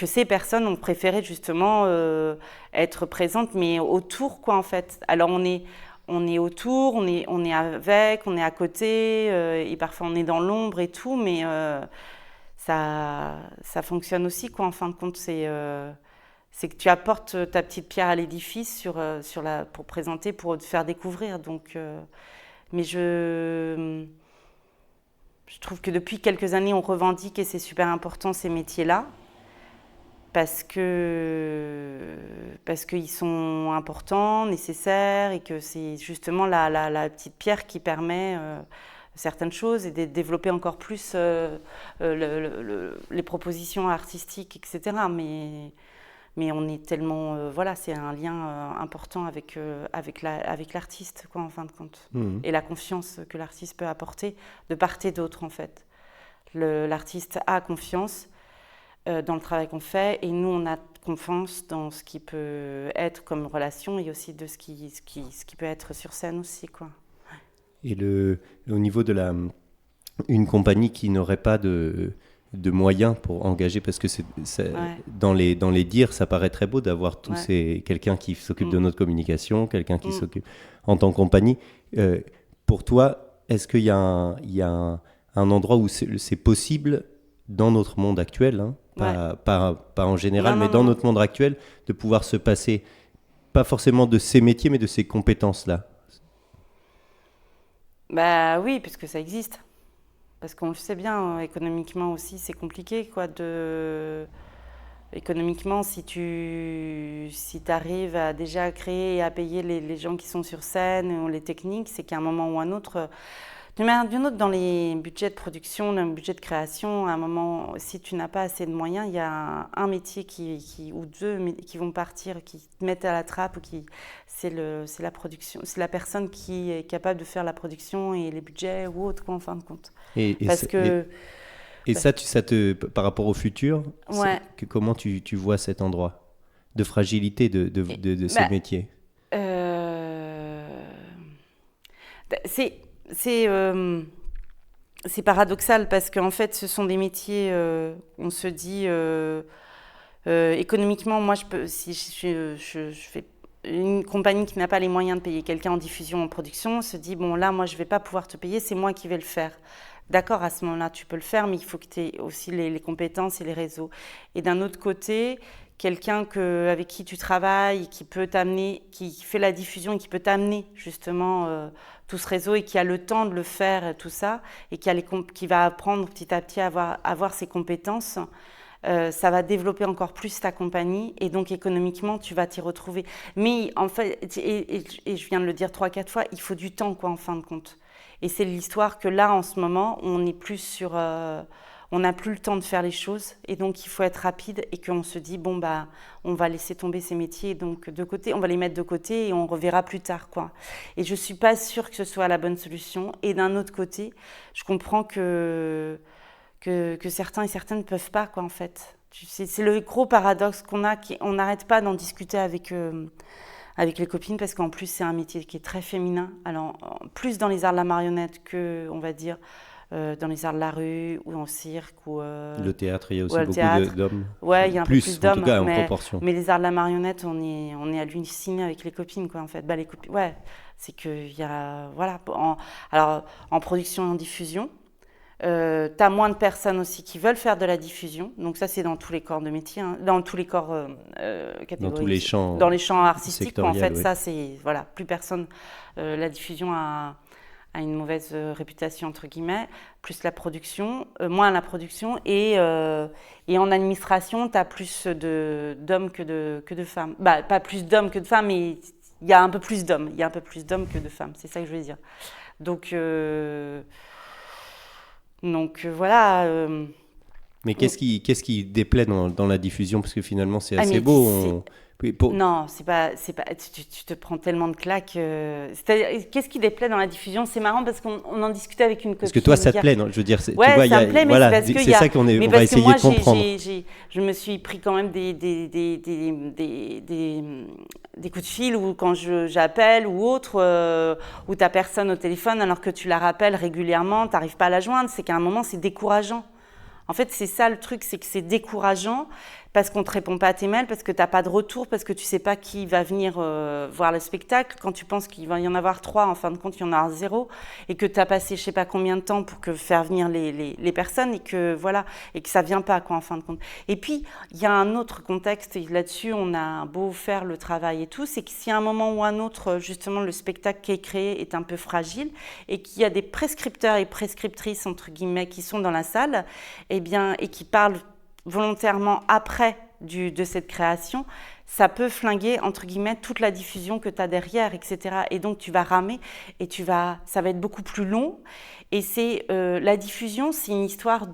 ces personnes ont préféré justement être présentes, mais autour, quoi, en fait. Alors on est autour, on est avec, on est à côté, et parfois on est dans l'ombre et tout, mais ça fonctionne aussi, quoi. En fin de compte, c'est que tu apportes ta petite pierre à l'édifice pour présenter, pour te faire découvrir. Donc, mais je trouve que depuis quelques années, on revendique, et c'est super important, ces métiers-là. parce qu'ils sont importants, nécessaires, et que c'est justement la petite pierre qui permet certaines choses et de développer encore plus les propositions artistiques, etc. Mais on est tellement... voilà, c'est un lien important avec l'artiste, quoi, en fin de compte. Et la confiance que l'artiste peut apporter de part et d'autre, en fait. L'artiste a confiance dans le travail qu'on fait, et nous, on a confiance dans ce qui peut être comme relation, et aussi de ce qui peut être sur scène aussi, quoi. Et au niveau de une compagnie qui n'aurait pas de moyens pour engager, parce que dans les dires, ça paraît très beau d'avoir quelqu'un qui s'occupe de notre communication, quelqu'un qui s'occupe en tant que compagnie. Pour toi, est-ce qu'il y a un endroit où c'est possible dans notre monde actuel, hein, pas en général, mais dans notre monde actuel, de pouvoir se passer, pas forcément de ces métiers, mais de ces compétences-là? Bah oui, puisque ça existe. Parce qu'on le sait bien, économiquement aussi, c'est compliqué, quoi, Économiquement, si tu arrives à déjà créer et à payer les gens qui sont sur scène, ou les techniques, c'est qu'à un moment ou un autre... D'une manière ou d'une autre, dans les budgets de production, dans le budget de création, à un moment, si tu n'as pas assez de moyens, il y a un métier ou deux qui vont partir, qui te mettent à la trappe, c'est la production, c'est la personne qui est capable de faire la production et les budgets ou autre, quoi, en fin de compte. Par rapport au futur, comment tu vois cet endroit de fragilité de ces métiers? C'est paradoxal, parce qu'en fait, ce sont des métiers, on se dit, économiquement, moi, si je fais une compagnie qui n'a pas les moyens de payer quelqu'un en diffusion, en production, on se dit, bon, là, moi, je ne vais pas pouvoir te payer, c'est moi qui vais le faire. D'accord, à ce moment-là, tu peux le faire, mais il faut que tu aies aussi les compétences et les réseaux. Et d'un autre côté, quelqu'un avec qui tu travailles, qui peut t'amener, qui fait la diffusion et qui peut t'amener justement tout ce réseau, et qui a le temps de le faire, tout ça, et qui va apprendre petit à petit à avoir ses compétences, ça va développer encore plus ta compagnie, et donc économiquement, tu vas t'y retrouver. Mais en fait, et je viens de le dire 3-4 fois, il faut du temps, quoi, en fin de compte. Et c'est l'histoire que là, en ce moment, on est plus on n'a plus le temps de faire les choses, et donc il faut être rapide, et qu'on se dit, bon, bah, on va laisser tomber ces métiers donc de côté, on va les mettre de côté, et on reverra plus tard, quoi. Et je ne suis pas sûre que ce soit la bonne solution. Et d'un autre côté, je comprends que certains et certaines ne peuvent pas, quoi, en fait. C'est le gros paradoxe qu'on a, on n'arrête pas d'en discuter avec les copines, parce qu'en plus, c'est un métier qui est très féminin. Alors, plus dans les arts de la marionnette que, on va dire, dans les arts de la rue, ou en cirque, ou... le théâtre, il y a aussi beaucoup d'hommes. Ouais, il y a un peu plus d'hommes, en tout cas, en proportion. Mais les arts de la marionnette, on est hallucinés avec les copines, quoi, en fait. Bah, les copines, ouais, c'est qu'il y a... Voilà. Alors, en production et en diffusion, t'as moins de personnes aussi qui veulent faire de la diffusion. Donc ça, c'est dans tous les corps de métier, hein, dans tous les corps catégories. Dans tous les champs. Dans les champs artistiques, en fait, ouais. ça, c'est... Voilà, plus personne... la diffusion a une mauvaise réputation, entre guillemets, plus la production, moins la production, et en administration, tu as plus d'hommes que de femmes. Bah, pas plus d'hommes que de femmes, mais il y a un peu plus d'hommes. Il y a un peu plus d'hommes que de femmes, c'est ça que je veux dire. Donc voilà. Mais qu'est-ce qui déplaît dans la diffusion? Parce que finalement, c'est assez beau. Non, c'est pas. Tu te prends tellement de claques. Qu'est-ce qui déplaît dans la diffusion? C'est marrant, parce qu'on en discutait avec une copine. Parce que toi, ça te plaît, non? Je veux dire, ouais, tu vois, ça me plaît, mais voilà, c'est parce c'est ça qu'on va essayer de comprendre. Je me suis pris quand même des coups de fil, ou quand j'appelle ou autre, où t'as personne au téléphone alors que tu la rappelles régulièrement, t'arrives pas à la joindre. C'est qu'à un moment, c'est décourageant. En fait, c'est ça le truc, c'est que c'est décourageant, parce qu'on ne te répond pas à tes mails, parce que tu n'as pas de retour, parce que tu ne sais pas qui va venir voir le spectacle. Quand tu penses qu'il va y en avoir 3, en fin de compte, il y en aura 0, et que tu as passé je ne sais pas combien de temps pour faire venir les personnes, et que ça ne vient pas, quoi, en fin de compte. Et puis, il y a un autre contexte, et là-dessus, on a beau faire le travail et tout, c'est que si à un moment ou un autre, justement, le spectacle qui est créé est un peu fragile, et qu'il y a des prescripteurs et prescriptrices, entre guillemets, qui sont dans la salle, et qui parlent volontairement après de cette création, ça peut flinguer, entre guillemets, toute la diffusion que tu as derrière, etc. Et donc, tu vas ramer et ça va être beaucoup plus long. Et la diffusion, c'est une histoire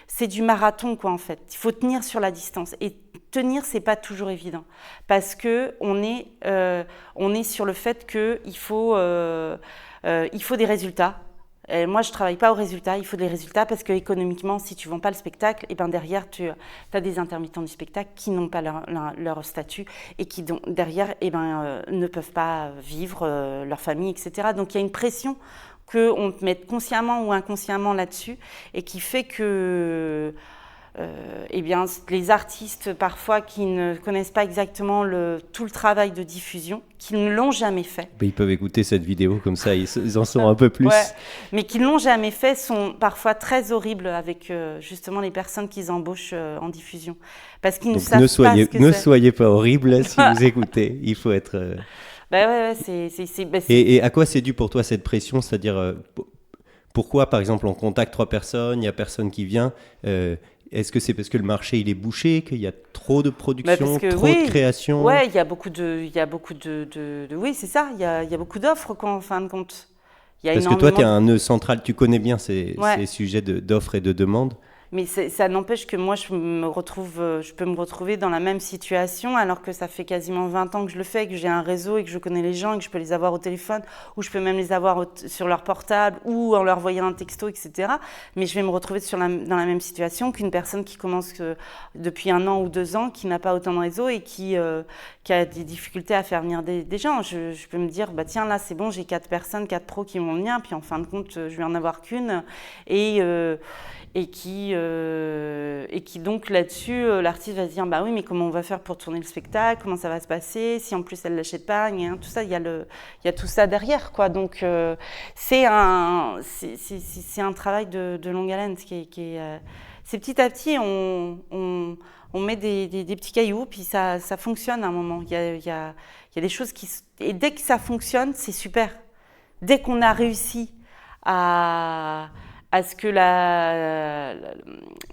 c'est du marathon, quoi, en fait. Il faut tenir sur la distance. Et tenir, c'est pas toujours évident. Parce que on est sur le fait qu'il faut des résultats. Et moi, je ne travaille pas aux résultats, il faut des résultats parce qu'économiquement, si tu ne vends pas le spectacle, et ben derrière, tu as des intermittents du spectacle qui n'ont pas leur statut et qui, derrière, ne peuvent pas vivre leur famille, etc. Donc, il y a une pression qu'on mette consciemment ou inconsciemment là-dessus et qui fait que les artistes, parfois, qui ne connaissent pas exactement tout le travail de diffusion, qui ne l'ont jamais fait. Ils peuvent écouter cette vidéo, comme ça, ils en sauront un peu plus. Ouais, mais qui ne l'ont jamais fait sont parfois très horribles avec justement les personnes qu'ils embauchent en diffusion. Parce qu'ils ne savent pas ce que ne soyez pas horribles si vous écoutez. Il faut être... Et à quoi c'est dû pour toi cette pression ? C'est-à-dire, pourquoi, par exemple, on contacte 3 personnes, il n'y a personne qui vient est-ce que c'est parce que le marché il est bouché, qu'il y a trop de production, de création ? Ouais, il y a beaucoup de oui, c'est ça. Il y a beaucoup d'offres, quoi, en fin de compte. Parce que toi, tu es un nœud central, tu connais bien ces sujets d'offres et de demandes. Mais ça n'empêche que moi, je peux me retrouver dans la même situation, alors que ça fait quasiment 20 ans que je le fais, que j'ai un réseau et que je connais les gens et que je peux les avoir au téléphone, ou je peux même les avoir sur leur portable, ou en leur envoyant un texto, etc. Mais je vais me retrouver dans la même situation qu'une personne qui commence depuis 1 an ou 2 ans, qui n'a pas autant de réseau et qui a des difficultés à faire venir des gens. Je peux me dire, tiens, là, c'est bon, j'ai 4 personnes, 4 pros qui vont venir, puis en fin de compte, je vais en avoir qu'une. Et qui donc là-dessus, l'artiste va se dire oui, mais comment on va faire pour tourner le spectacle, comment ça va se passer, si en plus elle l'achète pas, tout ça, il y a tout ça derrière, quoi. Donc c'est un travail de longue haleine, c'est petit à petit on met des petits cailloux, puis ça fonctionne à un moment. Il y a des choses et dès que ça fonctionne, c'est super. Dès qu'on a réussi à ce que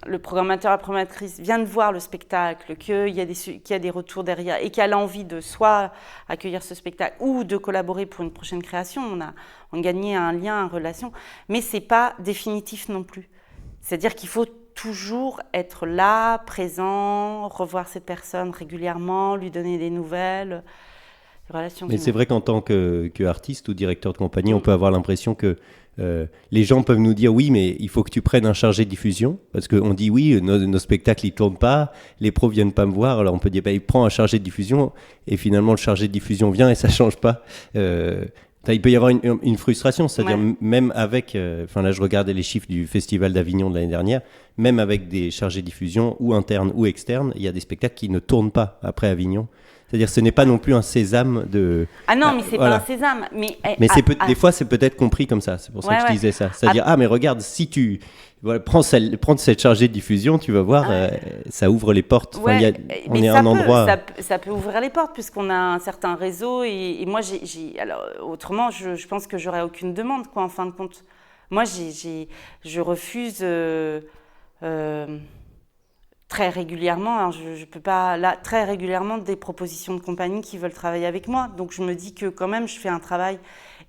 le programmateur, la programmatrice vienne voir le spectacle, qu'il y a des retours derrière et qu'elle a envie de soit accueillir ce spectacle ou de collaborer pour une prochaine création, on gagne un lien, une relation, mais c'est pas définitif non plus. C'est-à-dire qu'il faut toujours être là, présent, revoir cette personne régulièrement, lui donner des nouvelles. Mais c'est vrai qu'en tant qu'artiste ou directeur de compagnie, on peut avoir l'impression que les gens peuvent nous dire oui, mais il faut que tu prennes un chargé de diffusion, parce qu'on dit oui, nos spectacles ils tournent pas, les pros viennent pas me voir, alors on peut dire prends un chargé de diffusion, et finalement le chargé de diffusion vient et ça change pas. Il peut y avoir une frustration, c'est-à-dire même avec, là je regardais les chiffres du Festival d'Avignon de l'année dernière, même avec des chargés de diffusion ou internes ou externes, il y a des spectacles qui ne tournent pas après Avignon. C'est-à-dire ce n'est pas non plus un sésame de... Ah non, mais c'est pas un sésame. Mais des fois, c'est peut-être compris comme ça. C'est pour ça que je disais ça. C'est-à-dire, mais regarde, si tu prends cette chargée de diffusion, tu vas voir, ça ouvre les portes. On est à un endroit... Ça peut ouvrir les portes, puisqu'on a un certain réseau. Et moi, alors, autrement, je pense que j'aurais aucune demande, quoi, en fin de compte. Moi, je refuse... très régulièrement, alors je peux pas là, très régulièrement des propositions de compagnies qui veulent travailler avec moi. Donc je me dis que quand même je fais un travail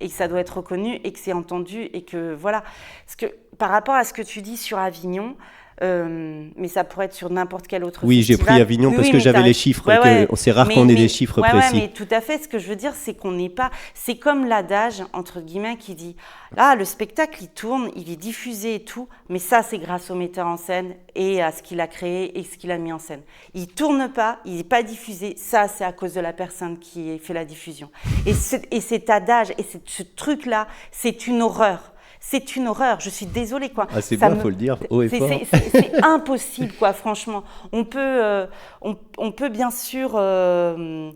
et que ça doit être reconnu et que c'est entendu et que voilà. Parce que par rapport à ce que tu dis sur Avignon, mais ça pourrait être sur n'importe quel autre festival. J'ai pris Avignon parce que j'avais les chiffres. C'est rare qu'on ait des chiffres précis. Mais tout à fait. Ce que je veux dire, c'est qu'on n'est pas... C'est comme l'adage, entre guillemets, qui dit « Ah, le spectacle, il tourne, il est diffusé et tout, mais ça, c'est grâce au metteur en scène et à ce qu'il a créé et ce qu'il a mis en scène. Il ne tourne pas, il n'est pas diffusé. Ça, c'est à cause de la personne qui fait la diffusion. » Et cet adage et ce truc-là, c'est une horreur. C'est une horreur, je suis désolée, quoi. Ah, c'est bon, faut le dire haut et fort. C'est impossible, quoi, franchement. On peut bien sûr... moi,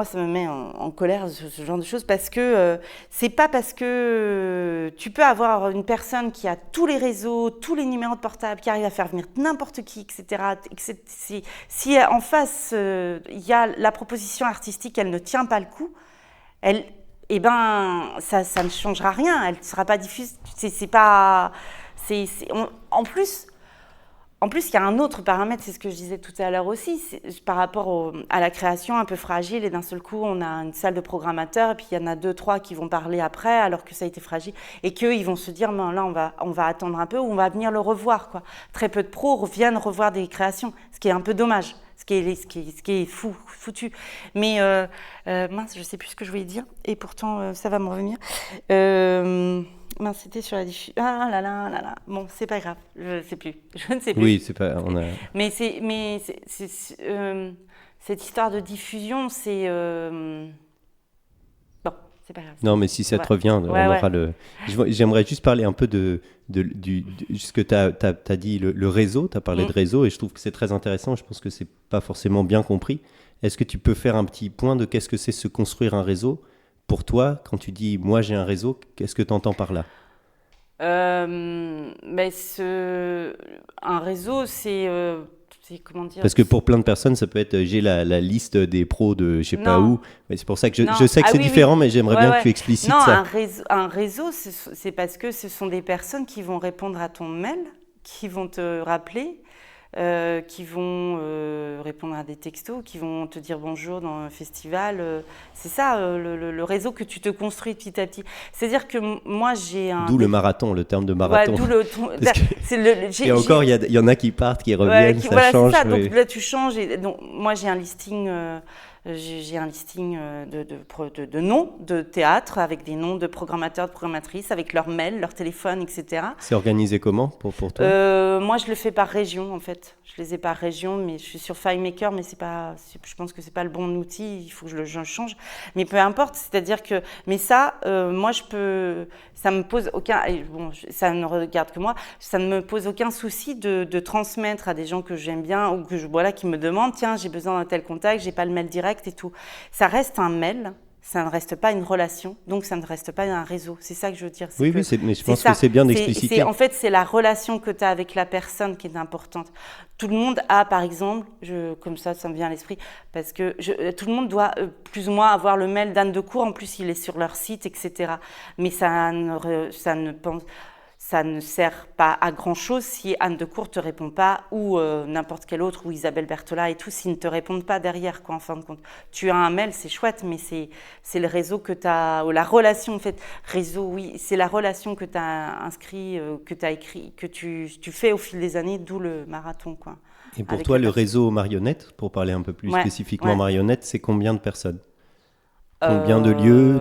ça me met en colère, ce genre de choses, parce que c'est pas parce que tu peux avoir une personne qui a tous les réseaux, tous les numéros de portable, qui arrive à faire venir n'importe qui, etc. Si en face, il y a la proposition artistique, elle ne tient pas le coup, ça ne changera rien, elle ne sera pas diffusée. En En plus, il y a un autre paramètre, c'est ce que je disais tout à l'heure aussi, par rapport à la création un peu fragile, et d'un seul coup, on a une salle de programmateurs, et puis il y en a 2-3 qui vont parler après, alors que ça a été fragile, et qu'eux, ils vont se dire, ben, là, on va attendre un peu, ou on va venir le revoir, quoi. Très peu de pros viennent revoir des créations, ce qui est un peu dommage, ce qui est foutu. Mais, mince, je ne sais plus ce que je voulais dire, et pourtant, ça va me revenir. Mince, c'était sur la diffusion. Ah là là là là. Bon, c'est pas grave. Je ne sais plus. Je ne sais plus. Oui, c'est pas. Mais cette histoire de diffusion, c'est bon, c'est pas grave. Non, mais si ça te revient, on aura le. J'aimerais juste parler un peu de ce que tu as dit, le réseau. Tu as parlé de réseau, et je trouve que c'est très intéressant. Je pense que c'est pas forcément bien compris. Est-ce que tu peux faire un petit point de qu'est-ce que c'est se construire un réseau? Pour toi, quand tu dis « moi j'ai un réseau », qu'est-ce que tu entends par là? Un réseau, c'est comment dire? Parce que pour plein de personnes, ça peut être j'ai la liste des pros de je sais pas où. Mais c'est pour ça que je sais que c'est différent, mais j'aimerais bien que tu explicites ça. Un réseau, c'est parce que ce sont des personnes qui vont répondre à ton mail, qui vont te rappeler, qui vont répondre à des textos, qui vont te dire bonjour dans un festival. C'est ça, le réseau que tu te construis petit à petit. C'est-à-dire que moi, j'ai un... D'où le marathon, le terme de marathon. Ouais, d'où le... Et encore, il y en a qui partent, qui reviennent, ça change. C'est ça. Donc là, tu changes. Et donc, moi, j'ai un listing... J'ai un listing de noms de théâtre avec des noms de programmateurs, de programmatrices, avec leur mail, leur téléphone, etc. C'est organisé comment pour toi? Moi, je le fais par région, en fait. Je les ai par région, mais je suis sur FileMaker, mais je pense que c'est pas le bon outil. Il faut que je change. Mais peu importe, c'est-à-dire que, mais ça, moi, ça me pose aucun, bon, ça ne regarde que moi, ça ne me pose aucun souci de transmettre à des gens que j'aime bien ou qui me demandent, tiens, j'ai besoin d'un tel contact, j'ai pas le mail direct et tout. Ça reste un mail. Ça ne reste pas une relation, donc ça ne reste pas un réseau. C'est ça que je veux dire. Oui, mais je pense que c'est bien d'expliciter. En fait, c'est la relation que tu as avec la personne qui est importante. Tout le monde a, par exemple, comme ça me vient à l'esprit, parce que tout le monde doit plus ou moins avoir le mail d'Anne Decour. En plus, il est sur leur site, etc. Mais ça ne sert pas à grand-chose si Anne Decour ne te répond pas, ou n'importe quel autre, ou Isabelle Berthola et tout, s'ils ne te répondent pas derrière, quoi, en fin de compte. Tu as un mail, c'est chouette, mais c'est le réseau que tu as, ou la relation, en fait. Réseau, oui, c'est la relation que tu as inscrit, que tu as écrit, que tu fais au fil des années, d'où le marathon, quoi. Et pour toi, le réseau marionnette, pour parler un peu plus spécifiquement marionnette, c'est combien de personnes? Combien de lieux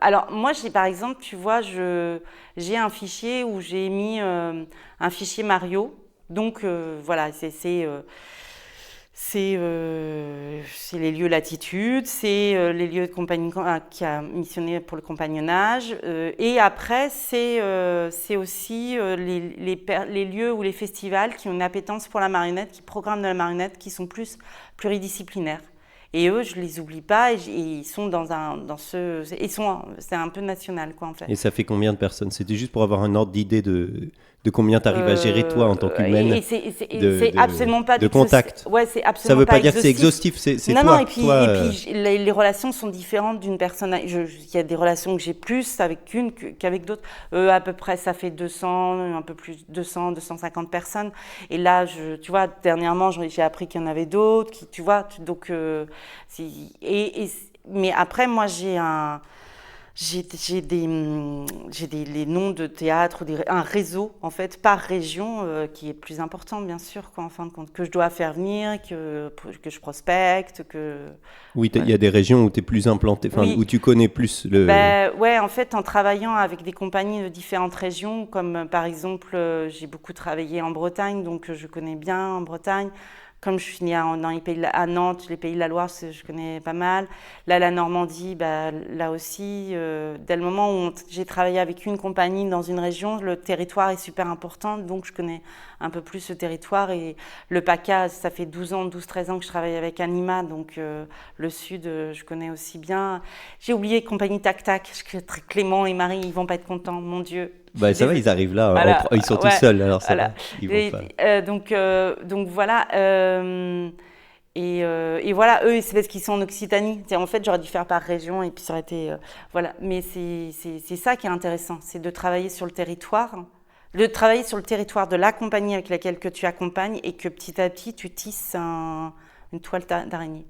Alors, moi, par exemple, tu vois, j'ai un fichier où j'ai mis un fichier Mario. Donc, voilà, c'est les lieux latitude, c'est les lieux de compagnie qui a missionné pour le compagnonnage. Et après, c'est aussi les lieux ou les festivals qui ont une appétence pour la marionnette, qui programment de la marionnette, qui sont plus pluridisciplinaires. Et eux, je les oublie pas, et ils sont c'est un peu national, quoi, en fait. Et ça fait combien de personnes? C'était juste pour avoir un ordre d'idée de combien tu arrives à gérer, toi, en tant qu'humaine, c'est absolument pas de contact. Ouais, c'est absolument ça veut pas dire exhaustif. Que c'est exhaustif, c'est non, toi. Non, et puis les relations sont différentes d'une personne. Il y a des relations que j'ai plus avec une qu'avec d'autres. À peu près, ça fait 200, un peu plus, 250 personnes. Et là, tu vois, dernièrement, j'ai appris qu'il y en avait d'autres, tu vois, donc... mais après, moi, j'ai les noms de théâtre, un réseau en fait par région qui est plus important, bien sûr, quoi, en fin de compte, que je dois faire venir, que je prospecte, Oui, il y a des régions où tu es plus implanté, où tu connais plus le... ouais, en fait, en travaillant avec des compagnies de différentes régions, comme par exemple, j'ai beaucoup travaillé en Bretagne, donc je connais bien en Bretagne. Comme je suis née dans les pays à Nantes, les pays de la Loire, je connais pas mal. Là, la Normandie, là aussi, dès le moment où j'ai travaillé avec une compagnie dans une région, le territoire est super important, donc je connais un peu plus ce territoire. Et le PACA, ça fait 12-13 ans que je travaille avec Anima, donc le Sud, je connais aussi bien. J'ai oublié compagnie Tac Tac, Clément et Marie, ils vont pas être contents, mon Dieu. Ça va, ils arrivent là, voilà. Ils sont tout seuls, alors ça va. Ils vont pas. Donc voilà, et voilà, eux, c'est parce qu'ils sont en Occitanie. En fait, j'aurais dû faire par région, et puis ça aurait été... voilà, mais c'est ça qui est intéressant, c'est de travailler sur le territoire, de travailler sur le territoire de la compagnie avec laquelle que tu accompagnes et que petit à petit, tu tisses une toile d'araignée.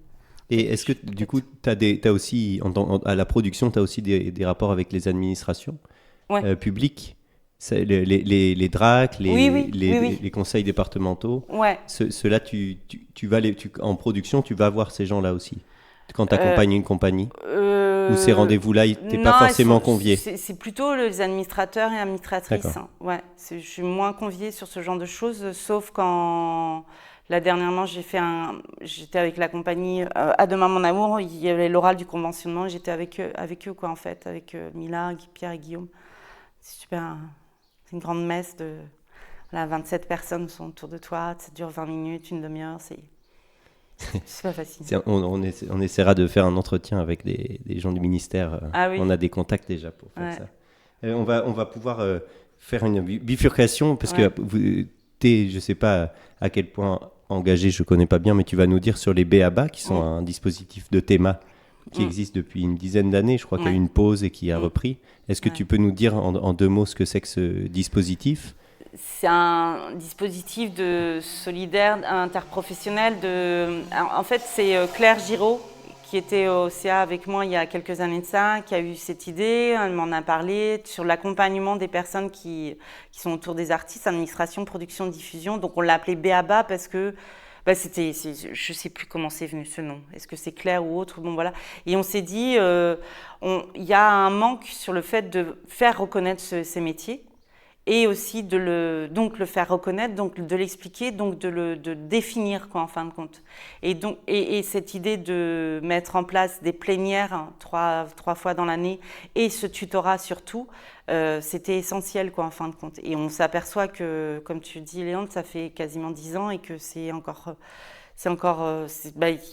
Et est-ce que du coup, t'as aussi, à la production, tu as aussi des rapports avec les administrations publiques, les DRAC, les conseils départementaux. Ouais. Ceux-là, en production, tu vas voir ces gens-là aussi quand tu accompagnes une compagnie. Ou ces rendez-vous-là, tu n'es pas forcément convié. C'est plutôt les administrateurs et administratrices. Hein. Ouais, je suis moins conviée sur ce genre de choses, sauf quand... Là, dernièrement, j'étais avec la compagnie À Demain Mon Amour. Il y avait l'oral du conventionnement. J'étais avec eux quoi, en fait, avec Mila, Pierre et Guillaume. C'est super. C'est une grande messe de 27 personnes sont autour de toi. Ça dure 20 minutes, une demi-heure. C'est pas facile. On essaiera de faire un entretien avec des gens du ministère. Oui. On a des contacts déjà pour faire ça. On va pouvoir faire une bifurcation parce que je ne sais pas à quel point engagé, je ne connais pas bien, mais tu vas nous dire sur les B.A.B.A. qui sont un dispositif de théma qui existe depuis une dizaine d'années. Je crois qu'il y a eu une pause et qui a repris. Est-ce que tu peux nous dire en 2 mots ce que c'est que ce dispositif ? C'est un dispositif solidaire interprofessionnel. En fait, c'est Claire Giraud qui était au CA avec moi il y a quelques années de ça, qui a eu cette idée. Elle m'en a parlé sur l'accompagnement des personnes qui sont autour des artistes, administration, production, diffusion. Donc on l'a appelé B.A.B.A. parce que je ne sais plus comment c'est venu ce nom. Est-ce que c'est Claire ou autre ? Bon, voilà. Et on s'est dit, il y a un manque sur le fait de faire reconnaître ces métiers. Et aussi de le faire reconnaître, donc de l'expliquer, donc de définir quoi en fin de compte. Et cette idée de mettre en place des plénières 3 fois dans l'année et ce tutorat surtout, c'était essentiel quoi en fin de compte. Et on s'aperçoit que, comme tu dis Léandre, ça fait quasiment 10 ans et que il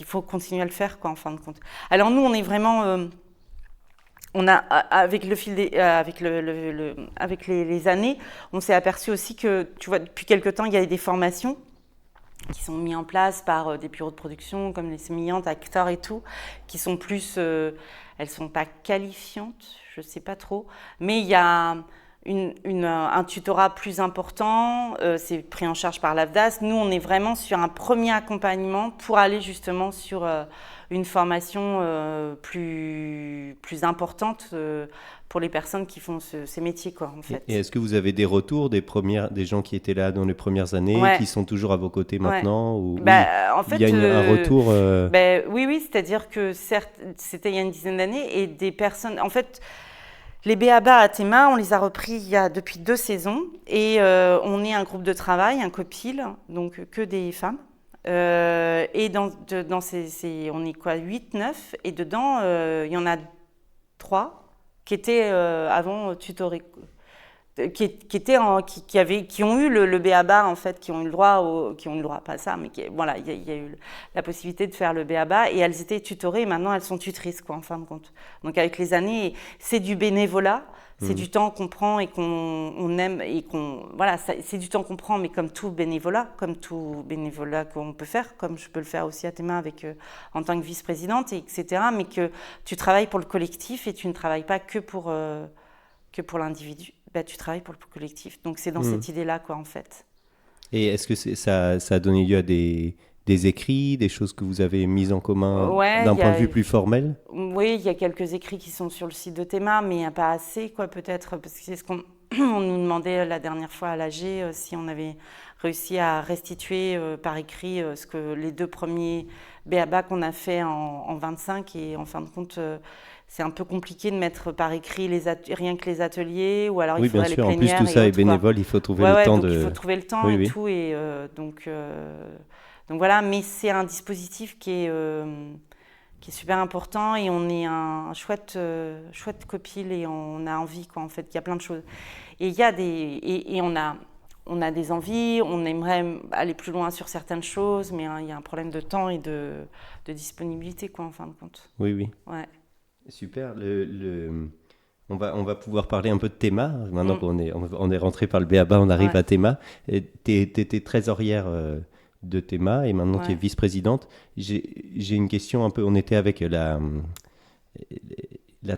faut continuer à le faire quoi en fin de compte. Alors nous on est vraiment on a, avec le fil avec les années, on s'est aperçu aussi que, tu vois, depuis quelque temps, il y a des formations qui sont mises en place par des bureaux de production, comme les sémillantes, Acteurs et tout, qui sont plus, elles sont pas qualifiantes, je sais pas trop, mais il y a un tutorat plus important, c'est pris en charge par l'AFDAS. Nous, on est vraiment sur un premier accompagnement pour aller justement sur une formation plus importante pour les personnes qui font ces métiers, quoi, en fait. Et est-ce que vous avez des retours des gens qui étaient là dans les premières années, qui sont toujours à vos côtés maintenant ou en fait, il y a un retour Oui, c'est-à-dire que certes, c'était il y a une dizaine d'années, et des personnes... En fait, les B.A.B.A. à Théma, on les a repris depuis 2 saisons, et on est un groupe de travail, un copil, donc que des femmes. Et dans on est quoi, 8, 9, et dedans, il y en a 3 qui étaient avant tutorés, qui ont eu le B.A.B.A. en fait, qui ont eu le droit, pas ça, mais voilà, il y a eu la possibilité de faire le B.A.B.A. et elles étaient tutorées et maintenant elles sont tutrices, quoi, en fin de compte. Donc avec les années, c'est du bénévolat. C'est du temps qu'on prend et qu'on aime et voilà, c'est du temps qu'on prend, mais comme tout bénévolat qu'on peut faire, comme je peux le faire aussi à Théma en tant que vice-présidente, etc. Mais que tu travailles pour le collectif et tu ne travailles pas que pour l'individu. Tu travailles pour le collectif. Donc c'est dans cette idée-là, quoi, en fait. Et est-ce que ça a donné lieu à des écrits, des choses que vous avez mises en commun d'un point de vue plus formel ? Oui, il y a quelques écrits qui sont sur le site de Théma, mais il n'y a pas assez, quoi, peut-être, parce que c'est ce qu'on nous demandait la dernière fois à l'AG, si on avait réussi à restituer par écrit ce que les 2 premiers B.A.B.A. qu'on a fait en 25, et en fin de compte, c'est un peu compliqué de mettre par écrit rien que les ateliers, ou alors il faudrait les plénières. Oui, bien sûr, en plus tout ça est bénévole, il faut trouver le temps il faut trouver le temps tout, et donc voilà, mais c'est un dispositif qui est super important, et on est un chouette copil, et on a envie, quoi, en fait, il y a plein de choses. Et il y a on a des envies, on aimerait aller plus loin sur certaines choses, mais il y a un problème de temps et de disponibilité, quoi, en fin de compte. Oui. Ouais. Super. On va pouvoir parler un peu de Théma. Maintenant qu'on est rentré par le B.A.B.A., on arrive à Théma. Tu étais trésorière de Théma et maintenant tu es vice-présidente. J'ai une question un peu. On était avec la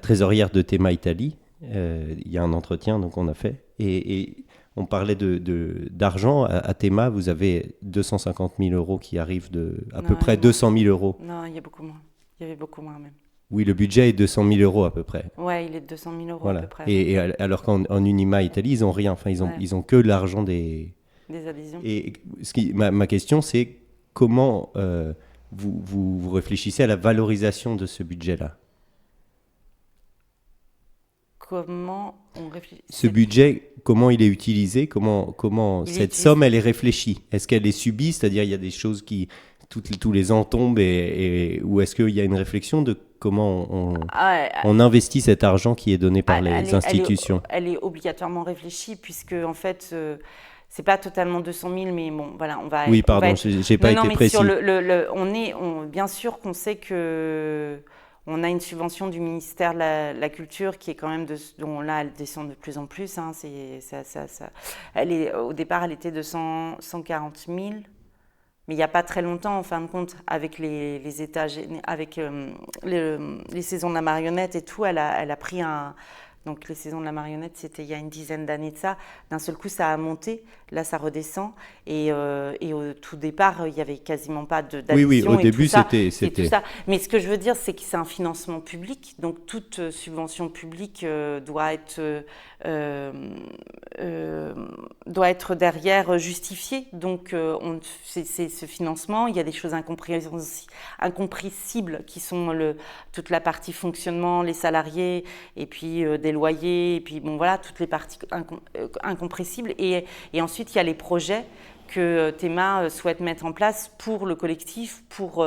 trésorière de Théma Italie. Il y a un entretien donc on a fait. Et on parlait d'argent. À Théma, vous avez 250 000 euros qui arrivent à peu près 200 000 euros. Non, il y a beaucoup moins. Il y avait beaucoup moins même. Oui, le budget est 200 000 euros à peu près. Ouais, il est de 200 000 euros voilà. à peu près. Et alors qu'en Unima Italie, ils n'ont rien. Enfin, ils ont que l'argent des adhésions. Et ma question, c'est comment vous réfléchissez à la valorisation de ce budget-là? Comment on réfléchit? Ce budget, comment il est utilisé? Comment cette somme, elle est réfléchie? Est-ce qu'elle est subie? C'est-à-dire, il y a des choses qui tous les ans tombent ou est-ce qu'il y a une réflexion de comment on investit cet argent qui est donné par les institutions? Elle est obligatoirement réfléchie puisque, en fait, c'est pas totalement 200 000, mais bon, voilà, on va... Oui, pardon, j'ai pas été précis. Bien sûr qu'on sait que... On a une subvention du ministère de la Culture qui est quand même dont là elle descend de plus en plus. Hein, au départ, elle était de 140 000, mais il n'y a pas très longtemps, en fin de compte, avec les étages, avec les saisons de la marionnette et tout, elle a pris un. Donc les saisons de la marionnette, c'était il y a une dizaine d'années de ça. D'un seul coup, ça a monté. Là, ça redescend. Et au tout départ, il n'y avait quasiment pas d'addition. Oui, au début, c'était... tout ça. Mais ce que je veux dire, c'est que c'est un financement public. Donc toute subvention publique doit être derrière justifiée. Donc c'est ce financement. Il y a des choses incompressibles qui sont toute la partie fonctionnement, les salariés, et puis des loyers, et puis bon voilà, toutes les parties incompressibles. Et ensuite, il y a les projets que Théma souhaite mettre en place pour le collectif, pour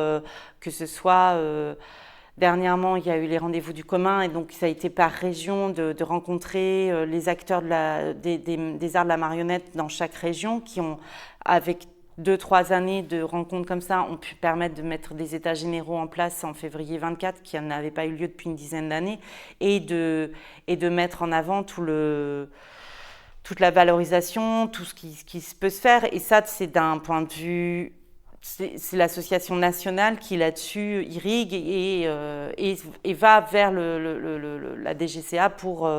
que ce soit... Dernièrement, il y a eu les rendez-vous du commun et donc ça a été par région de rencontrer les acteurs des arts de la marionnette dans chaque région qui ont, avec 2-3 années de rencontres comme ça, ont pu permettre de mettre des états généraux en place en février 24 qui n'avaient pas eu lieu depuis une dizaine d'années et de mettre en avant toute la valorisation, tout ce qui peut se faire. Et ça, c'est d'un point de vue... C'est l'association nationale qui, là-dessus, irrigue et va vers la DGCA pour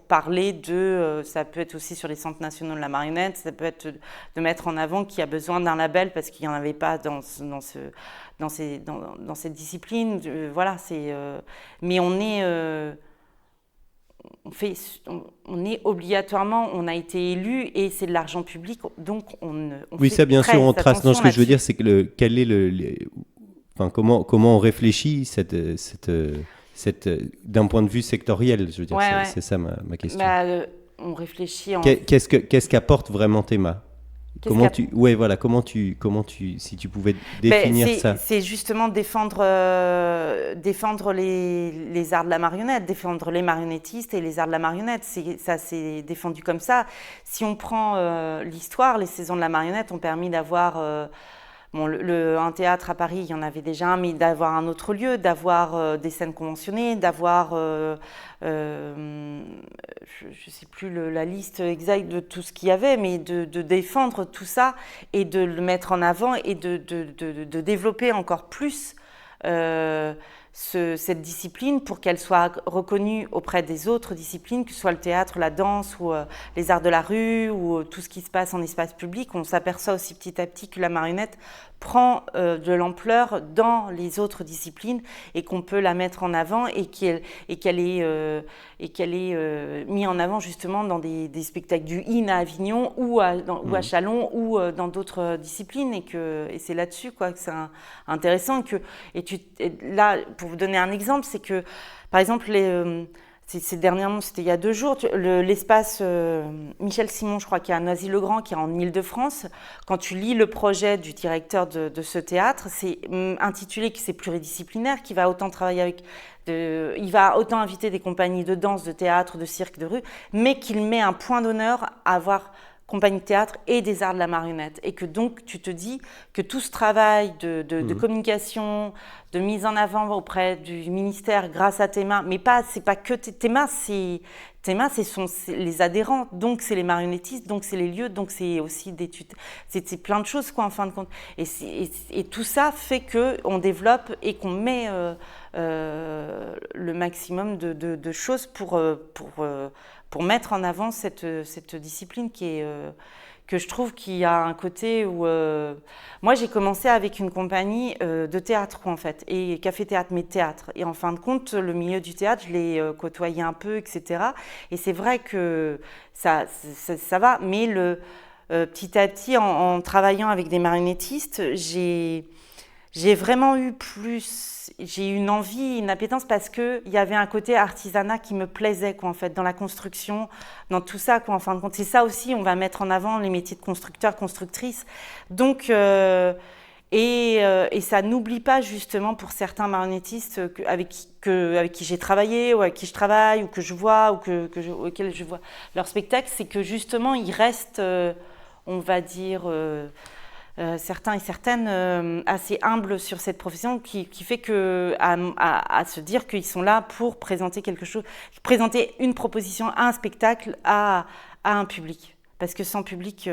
parler de... ça peut être aussi sur les centres nationaux de la marionnette, ça peut être de mettre en avant qu'il y a besoin d'un label parce qu'il n'y en avait pas dans cette discipline. Voilà, mais on est obligatoirement, on a été élu et c'est de l'argent public, donc on oui, ça bien sûr, on trace. Non, ce que je veux dire, c'est que comment on réfléchit d'un point de vue sectoriel, je veux dire, c'est ça ma question. On réfléchit Qu'est-ce qu'apporte vraiment Théma? Comment tu, si tu pouvais définir ça? C'est justement défendre les arts de la marionnette, défendre les marionnettistes et les arts de la marionnette. Ça, c'est défendu comme ça. Si on prend l'histoire, les saisons de la marionnette ont permis d'avoir un théâtre à Paris, il y en avait déjà un, mais d'avoir un autre lieu, d'avoir des scènes conventionnées, d'avoir, je ne sais plus la liste exacte de tout ce qu'il y avait, mais de défendre tout ça et de le mettre en avant et de développer encore plus cette discipline pour qu'elle soit reconnue auprès des autres disciplines, que ce soit le théâtre, la danse ou les arts de la rue ou tout ce qui se passe en espace public. On s'aperçoit aussi petit à petit que la marionnette prend de l'ampleur dans les autres disciplines et qu'on peut la mettre en avant et qu'elle est mise en avant justement dans des spectacles du IN à Avignon ou à Châlons ou dans d'autres disciplines et c'est là-dessus que c'est intéressant. Là, pour vous donner un exemple, c'est que par exemple dernièrement, c'était il y a 2 jours, l'espace Michel Simon, je crois, qui est à Noisy-le-Grand, qui est en Île-de-France. Quand tu lis le projet du directeur de ce théâtre, c'est intitulé que c'est pluridisciplinaire, qu'il va autant travailler il va autant inviter des compagnies de danse, de théâtre, de cirque, de rue, mais qu'il met un point d'honneur à avoir compagnie de théâtre et des arts de la marionnette. Et que donc, tu te dis que tout ce travail de communication, de mise en avant auprès du ministère grâce à Théma, mais c'est pas que Théma, c'est les adhérents, donc c'est les marionnettistes, donc c'est les lieux, donc c'est aussi c'est plein de choses, quoi, en fin de compte. Et tout ça fait qu'on développe et qu'on met le maximum de choses pour mettre en avant cette discipline que je trouve qu'il y a un côté où... moi, j'ai commencé avec une compagnie de théâtre, en fait, et café-théâtre, mais théâtre. Et en fin de compte, le milieu du théâtre, je l'ai côtoyé un peu, etc. Et c'est vrai que ça va, mais petit à petit, en travaillant avec des marionnettistes, j'ai vraiment eu j'ai eu une envie, une appétence parce qu'il y avait un côté artisanat qui me plaisait, quoi, en fait, dans la construction, dans tout ça, quoi, en fin de compte. C'est ça aussi, on va mettre en avant les métiers de constructeur, constructrice. Donc, et ça n'oublie pas, justement, pour certains marionnettistes avec qui j'ai travaillé, ou avec qui je travaille, ou que je vois, ou auxquels je vois leur spectacle, c'est que, justement, ils restent, on va dire... certains et certaines assez humbles sur cette profession qui fait que à se dire qu'ils sont là pour présenter quelque chose, présenter une proposition à un spectacle à un public. Parce que sans public,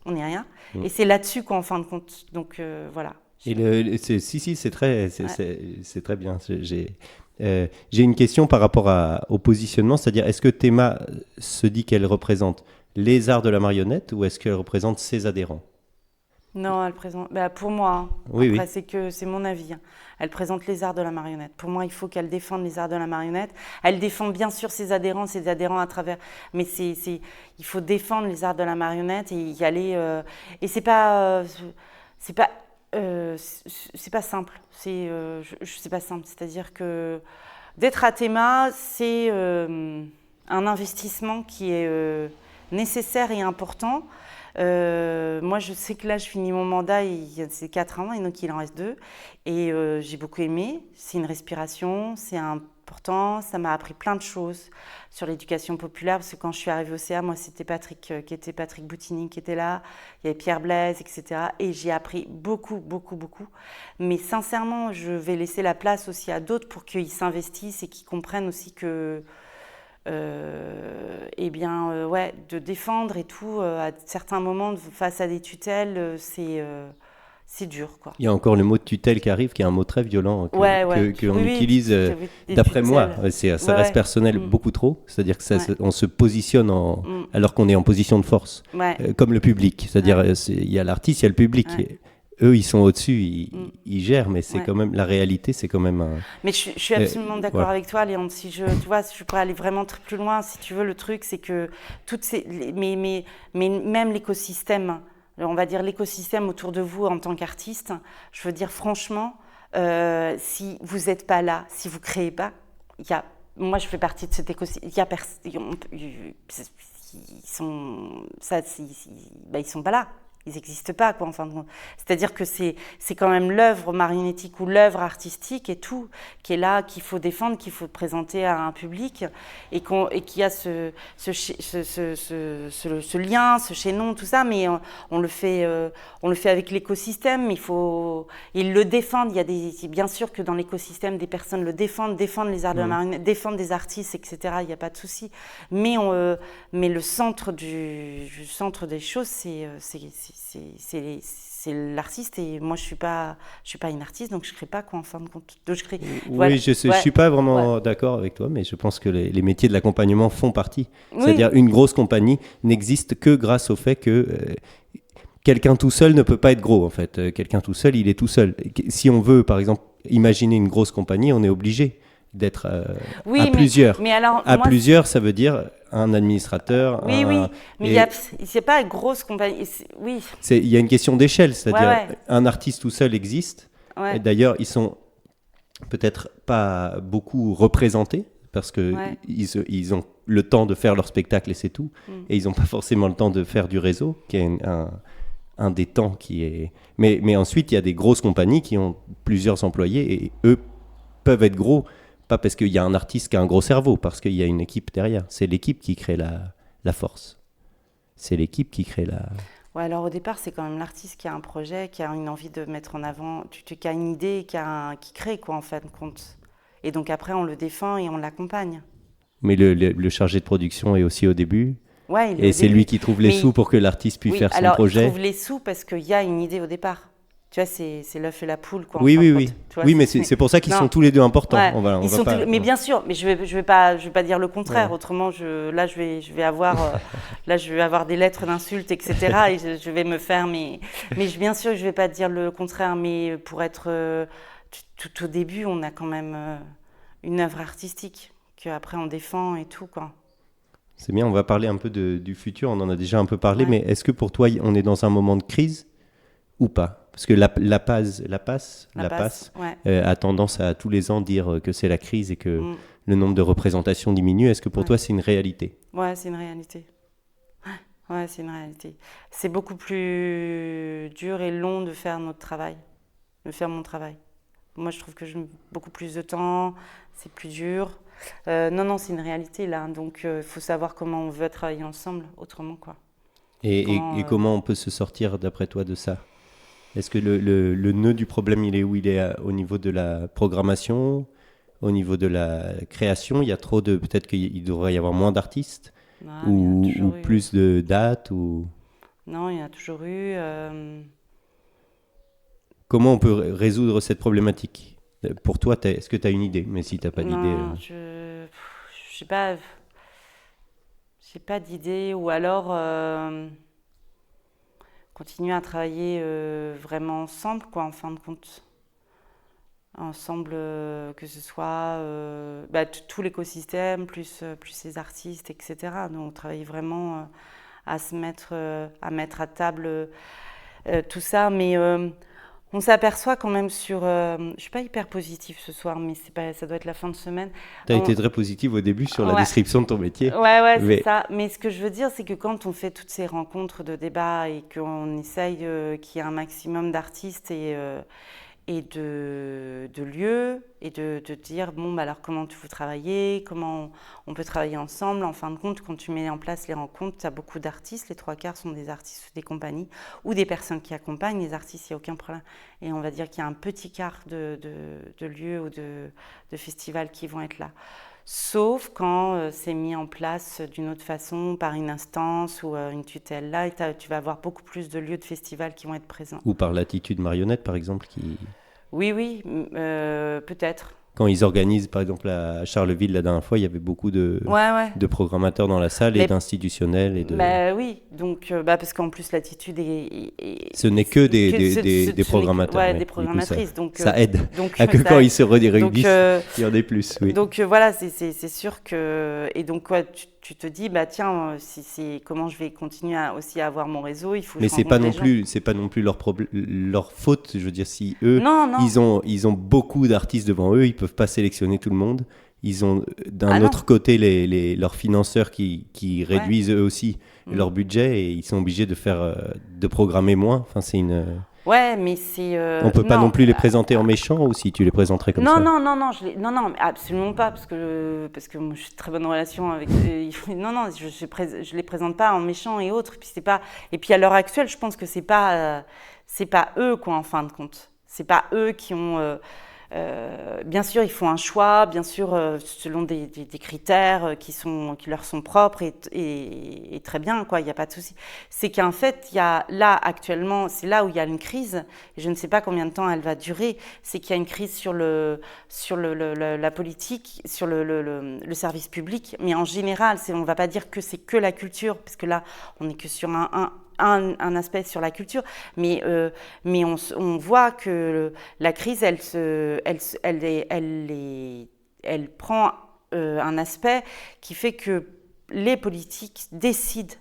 on n'est rien. Et c'est là-dessus qu'en fin de compte. Donc voilà. C'est très bien. J'ai une question par rapport au positionnement, c'est-à-dire est-ce que Théma se dit qu'elle représente les arts de la marionnette ou est-ce qu'elle représente ses adhérents? Non, elle présente. Pour moi, hein. Oui, après, c'est mon avis. Hein. Elle présente les arts de la marionnette. Pour moi, il faut qu'elle défende les arts de la marionnette. Elle défend bien sûr ses adhérents à travers. Mais il faut défendre les arts de la marionnette et y aller. Et c'est pas simple. C'est pas simple. C'est-à-dire que d'être à Théma, c'est un investissement qui est nécessaire et important. Moi, je sais que là, je finis mon mandat, c'est 4 ans, et donc il en reste 2. Et j'ai beaucoup aimé. C'est une respiration, c'est important. Ça m'a appris plein de choses sur l'éducation populaire, parce que quand je suis arrivée au CA, moi, c'était Patrick Boutini qui était là. Il y avait Pierre Blaise, etc. Et j'ai appris beaucoup, beaucoup, beaucoup. Mais sincèrement, je vais laisser la place aussi à d'autres pour qu'ils s'investissent et qu'ils comprennent aussi que... de défendre et tout, à certains moments, face à des tutelles, c'est dur, quoi. Il y a encore le mot de tutelle qui arrive, qui est un mot très violent qu'on utilise, d'après moi. Ça reste personnel beaucoup trop, c'est-à-dire que on se positionne alors qu'on est en position de force, comme le public. C'est-à-dire il y a l'artiste, il y a le public. Eux, ils sont au-dessus, ils gèrent, mais c'est quand même la réalité, c'est quand même. Mais je suis absolument d'accord avec toi, Léon. Si je pourrais aller vraiment plus loin, si tu veux, le truc, c'est que mais même l'écosystème, on va dire l'écosystème autour de vous en tant qu'artiste, je veux dire franchement, si vous n'êtes pas là, si vous créez pas, moi je fais partie de cet écosystème. Ils sont pas là. Ils n'existent pas, quoi, en fin de compte. C'est-à-dire que c'est quand même l'œuvre marionnettique ou l'œuvre artistique et tout qui est là, qu'il faut défendre, qu'il faut présenter à un public et qu'il y a ce lien, ce chaînon, tout ça, mais on le fait avec l'écosystème, ils le défendent. Bien sûr que dans l'écosystème, des personnes le défendent les arts de la marionnette, défendent des artistes, etc. Il n'y a pas de souci. Mais le centre des choses, c'est l'artiste et moi je suis pas une artiste donc je crée pas, quoi, en fin de compte. Donc je crée. Oui, je suis pas vraiment d'accord avec toi, mais je pense que les métiers de l'accompagnement font partie. C'est-à-dire une grosse compagnie n'existe que grâce au fait que quelqu'un tout seul ne peut pas être gros, en fait. Quelqu'un tout seul, il est tout seul. Si on veut, par exemple, imaginer une grosse compagnie, on est obligé d'être plusieurs. Mais alors, plusieurs, ça veut dire un administrateur. Oui, mais il n'y a pas une grosse compagnie. Il y a une question d'échelle, c'est-à-dire un artiste tout seul existe. Et d'ailleurs, ils sont peut-être pas beaucoup représentés parce que ils ont le temps de faire leur spectacle et c'est tout. Et ils n'ont pas forcément le temps de faire du réseau, qui est un des temps qui est... Mais ensuite, il y a des grosses compagnies qui ont plusieurs employés et eux peuvent être gros. Pas parce qu'il y a un artiste qui a un gros cerveau, parce qu'il y a une équipe derrière. C'est l'équipe qui crée la force. C'est l'équipe qui crée la... Ouais, alors au départ, c'est quand même l'artiste qui a un projet, qui a une envie de mettre en avant, qui a une idée, qui crée, quoi, en fin de compte. Et donc après, on le défend et on l'accompagne. Mais le chargé de production est aussi au début. Ouais, et c'est lui qui trouve les sous pour que l'artiste puisse faire son projet. Il trouve les sous parce qu'il y a une idée au départ. Tu vois, c'est l'œuf et la poule, quoi. Oui, oui. Oui, mais c'est pour ça qu'ils sont tous les deux importants. Ouais, mais bien sûr, mais je vais pas dire le contraire. Ouais. Autrement, je vais avoir des lettres d'insultes, etc. et je vais me faire. Mais bien sûr, je vais pas dire le contraire. Mais pour être tout au début, on a quand même une œuvre artistique qu'après on défend et tout, quoi. C'est bien. On va parler un peu du futur. On en a déjà un peu parlé. Ouais. Mais est-ce que pour toi, on est dans un moment de crise ou pas? Parce que la passe ouais. A tendance à tous les ans dire que c'est la crise et que le nombre de représentations diminue. Est-ce que pour toi, c'est une réalité? Ouais, c'est une réalité. Ouais, c'est une réalité. C'est beaucoup plus dur et long de faire mon travail. Moi, je trouve que je mets beaucoup plus de temps, c'est plus dur. Non, c'est une réalité, là. Donc, il faut savoir comment on veut travailler ensemble, autrement, quoi. Et comment on peut se sortir, d'après toi, de ça? Est-ce que le nœud du problème, il est où? Il est au niveau de la programmation, au niveau de la création? Il y a trop de... Peut-être qu'il devrait y avoir moins d'artistes ou plus de dates ou... Non, il y a toujours eu... Comment on peut résoudre cette problématique? Pour toi, est-ce que tu as une idée? Mais si tu n'as pas d'idée... Non, je sais pas... J'ai pas d'idée, ou alors... continuer à travailler vraiment ensemble, quoi, en fin de compte. Ensemble, que ce soit tout l'écosystème, plus les artistes, etc. Donc, travailler vraiment à mettre à table tout ça. Mais on s'aperçoit quand même sur... je suis pas hyper positive ce soir, mais ça doit être la fin de semaine. Tu as été très positive au début sur la description de ton métier. Ouais, c'est ça. Mais ce que je veux dire, c'est que quand on fait toutes ces rencontres de débat et qu'on essaye qu'il y ait un maximum d'artistes et de lieux, et de dire, alors comment tu veux travailler, comment on peut travailler ensemble. En fin de compte, quand tu mets en place les rencontres, tu as beaucoup d'artistes, les 3/4 sont des artistes des compagnies ou des personnes qui accompagnent les artistes, il n'y a aucun problème. Et on va dire qu'il y a un petit quart de lieux ou de festivals qui vont être là. Sauf quand c'est mis en place d'une autre façon, par une instance ou une tutelle. Là, tu vas avoir beaucoup plus de lieux de festivals qui vont être présents. Ou par l'attitude marionnette, par exemple, qui... Oui, peut-être. Quand ils organisent, par exemple, à Charleville, la dernière fois, il y avait beaucoup de programmateurs dans la salle et d'institutionnels. Oui, donc, parce qu'en plus, l'attitude ce n'est que des programmateurs. Des programmatrices. Ça aide à que quand ils se redirectent, il y en ait plus. Oui. Donc, voilà, c'est sûr que... Et donc, tu te dis, tiens, comment je vais continuer aussi à avoir mon réseau, il faut que mais c'est pas non plus leur faute. Je veux dire, si eux, non. Ils ont beaucoup d'artistes devant eux, ils peuvent pas sélectionner tout le monde. Ils ont d'un autre côté leurs financeurs qui réduisent eux aussi leur budget et ils sont obligés de programmer moins. Enfin, c'est une... Ouais, mais c'est... On peut pas non plus les présenter en méchant, ou si tu les présenterais comme ça? Non, absolument pas, parce que moi, j'ai très bonne relation avec... je les présente pas en méchant et autres. Et puis à l'heure actuelle, je pense que c'est pas eux, quoi, en fin de compte. C'est pas eux qui ont... bien sûr, ils font un choix, bien sûr, selon des critères qui leur sont propres et très bien, quoi, il n'y a pas de souci. C'est qu'en fait, il y a là, actuellement, c'est là où il y a une crise, et je ne sais pas combien de temps elle va durer, c'est qu'il y a une crise sur la politique, sur le service public, mais en général, on ne va pas dire que c'est que la culture, parce que là, on n'est que sur un aspect sur la culture, mais on voit que la crise, elle prend un aspect qui fait que les politiques décident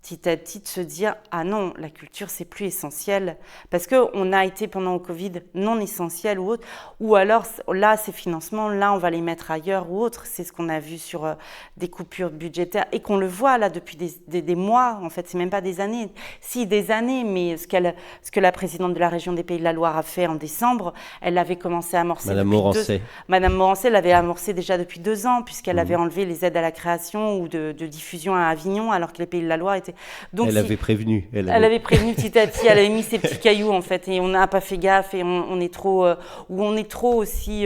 petit à petit de se dire « Ah non, la culture, c'est plus essentiel. » Parce qu'on a été pendant le Covid non essentiel ou autre. Ou alors, là, ces financements, là, on va les mettre ailleurs ou autre. C'est ce qu'on a vu sur des coupures budgétaires et qu'on le voit là depuis des mois. En fait, c'est même pas des années. Si, des années, mais ce que la présidente de la région des Pays de la Loire a fait en décembre, elle avait commencé à amorcer Madame Morancet l'avait amorcé déjà depuis 2 ans, puisqu'elle avait enlevé les aides à la création ou de diffusion à Avignon, alors que les Pays de la Loire étaient... Donc, elle avait prévenu. Elle avait prévenu petit à petit, elle avait mis ses petits cailloux en fait, et on n'a pas fait gaffe, et on est trop aussi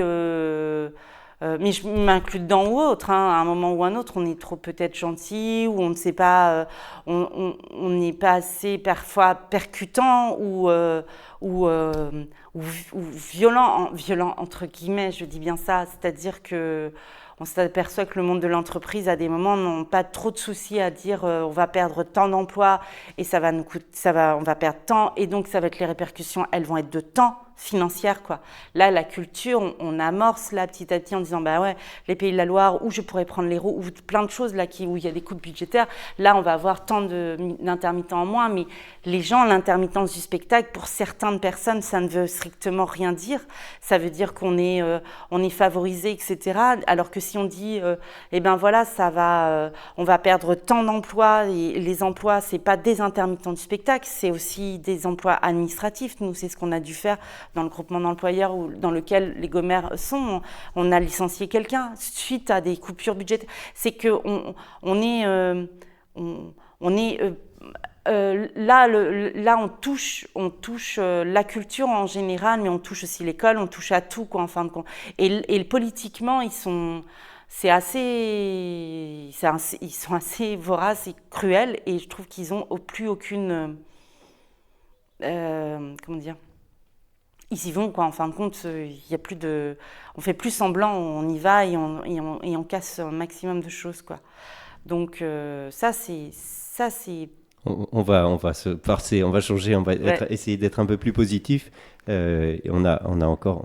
mais je m'inclus dedans ou autre, hein. À un moment ou un autre, on est trop peut-être gentil, ou on ne sait pas, on n'est pas assez parfois percutant ou violent, violent entre guillemets, je dis bien ça, c'est-à-dire que on s'aperçoit que le monde de l'entreprise, à des moments, n'ont pas trop de soucis à dire on va perdre tant d'emplois et ça va nous coûter, on va perdre tant, et donc ça va être les répercussions, elles vont être de temps financière, quoi. Là, la culture, on amorce là petit à petit en disant bah ouais, les Pays de la Loire, où je pourrais prendre les roues, ou plein de choses là où il y a des coupes budgétaires. Là, on va avoir tant d'intermittents en moins, mais les gens, l'intermittence du spectacle, pour certaines personnes, ça ne veut strictement rien dire. Ça veut dire qu'on est favorisé, etc. Alors que si on dit eh ben voilà, on va perdre tant d'emplois, et les emplois, c'est pas des intermittents du spectacle, c'est aussi des emplois administratifs. Nous, c'est ce qu'on a dû faire dans le groupement d'employeurs dans lequel les Gommers sont. On a licencié quelqu'un suite à des coupures budgétaires. C'est que on est là, on touche la culture en général, mais on touche aussi l'école, on touche à tout, quoi, en fin de compte. Et politiquement, ils sont assez voraces et cruels, et je trouve qu'ils ont plus aucune comment dire, ils y vont, quoi. En fin de compte, il y a plus de, on fait plus semblant, on y va et on casse un maximum de choses, quoi. Donc ça c'est on va se forcer, on va changer, on va essayer d'être un peu plus positif. Et on a encore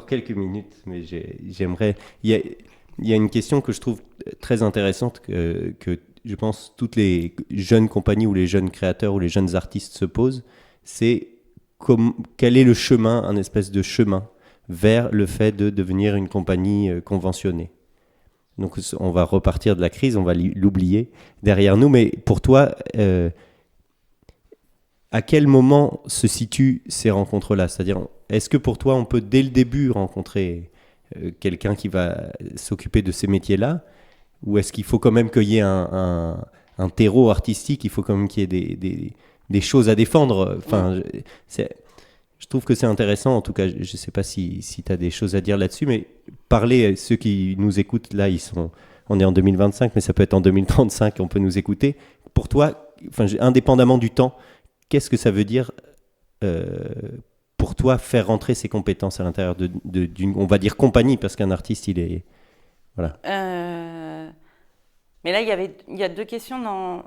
quelques minutes, mais j'aimerais. Il y a une question que je trouve très intéressante que je pense toutes les jeunes compagnies ou les jeunes créateurs ou les jeunes artistes se posent, c'est quel est le chemin, un espèce de chemin vers le fait de devenir une compagnie conventionnée. Donc on va repartir de la crise, on va l'oublier derrière nous, mais pour toi, à quel moment se situent ces rencontres-là ? C'est-à-dire, est-ce que pour toi, on peut dès le début rencontrer quelqu'un qui va s'occuper de ces métiers-là ? Ou est-ce qu'il faut quand même qu'il y ait un terreau artistique, il faut quand même qu'il y ait des choses à défendre ? Enfin, je trouve que c'est intéressant, en tout cas, je ne sais pas si tu as des choses à dire là-dessus, mais parler, ceux qui nous écoutent, là, on est en 2025, mais ça peut être en 2035, on peut nous écouter. Pour toi, indépendamment du temps, qu'est-ce que ça veut dire pour toi faire rentrer ces compétences à l'intérieur d'une, on va dire, compagnie, parce qu'un artiste, il est... Voilà. Mais là, il y a deux questions.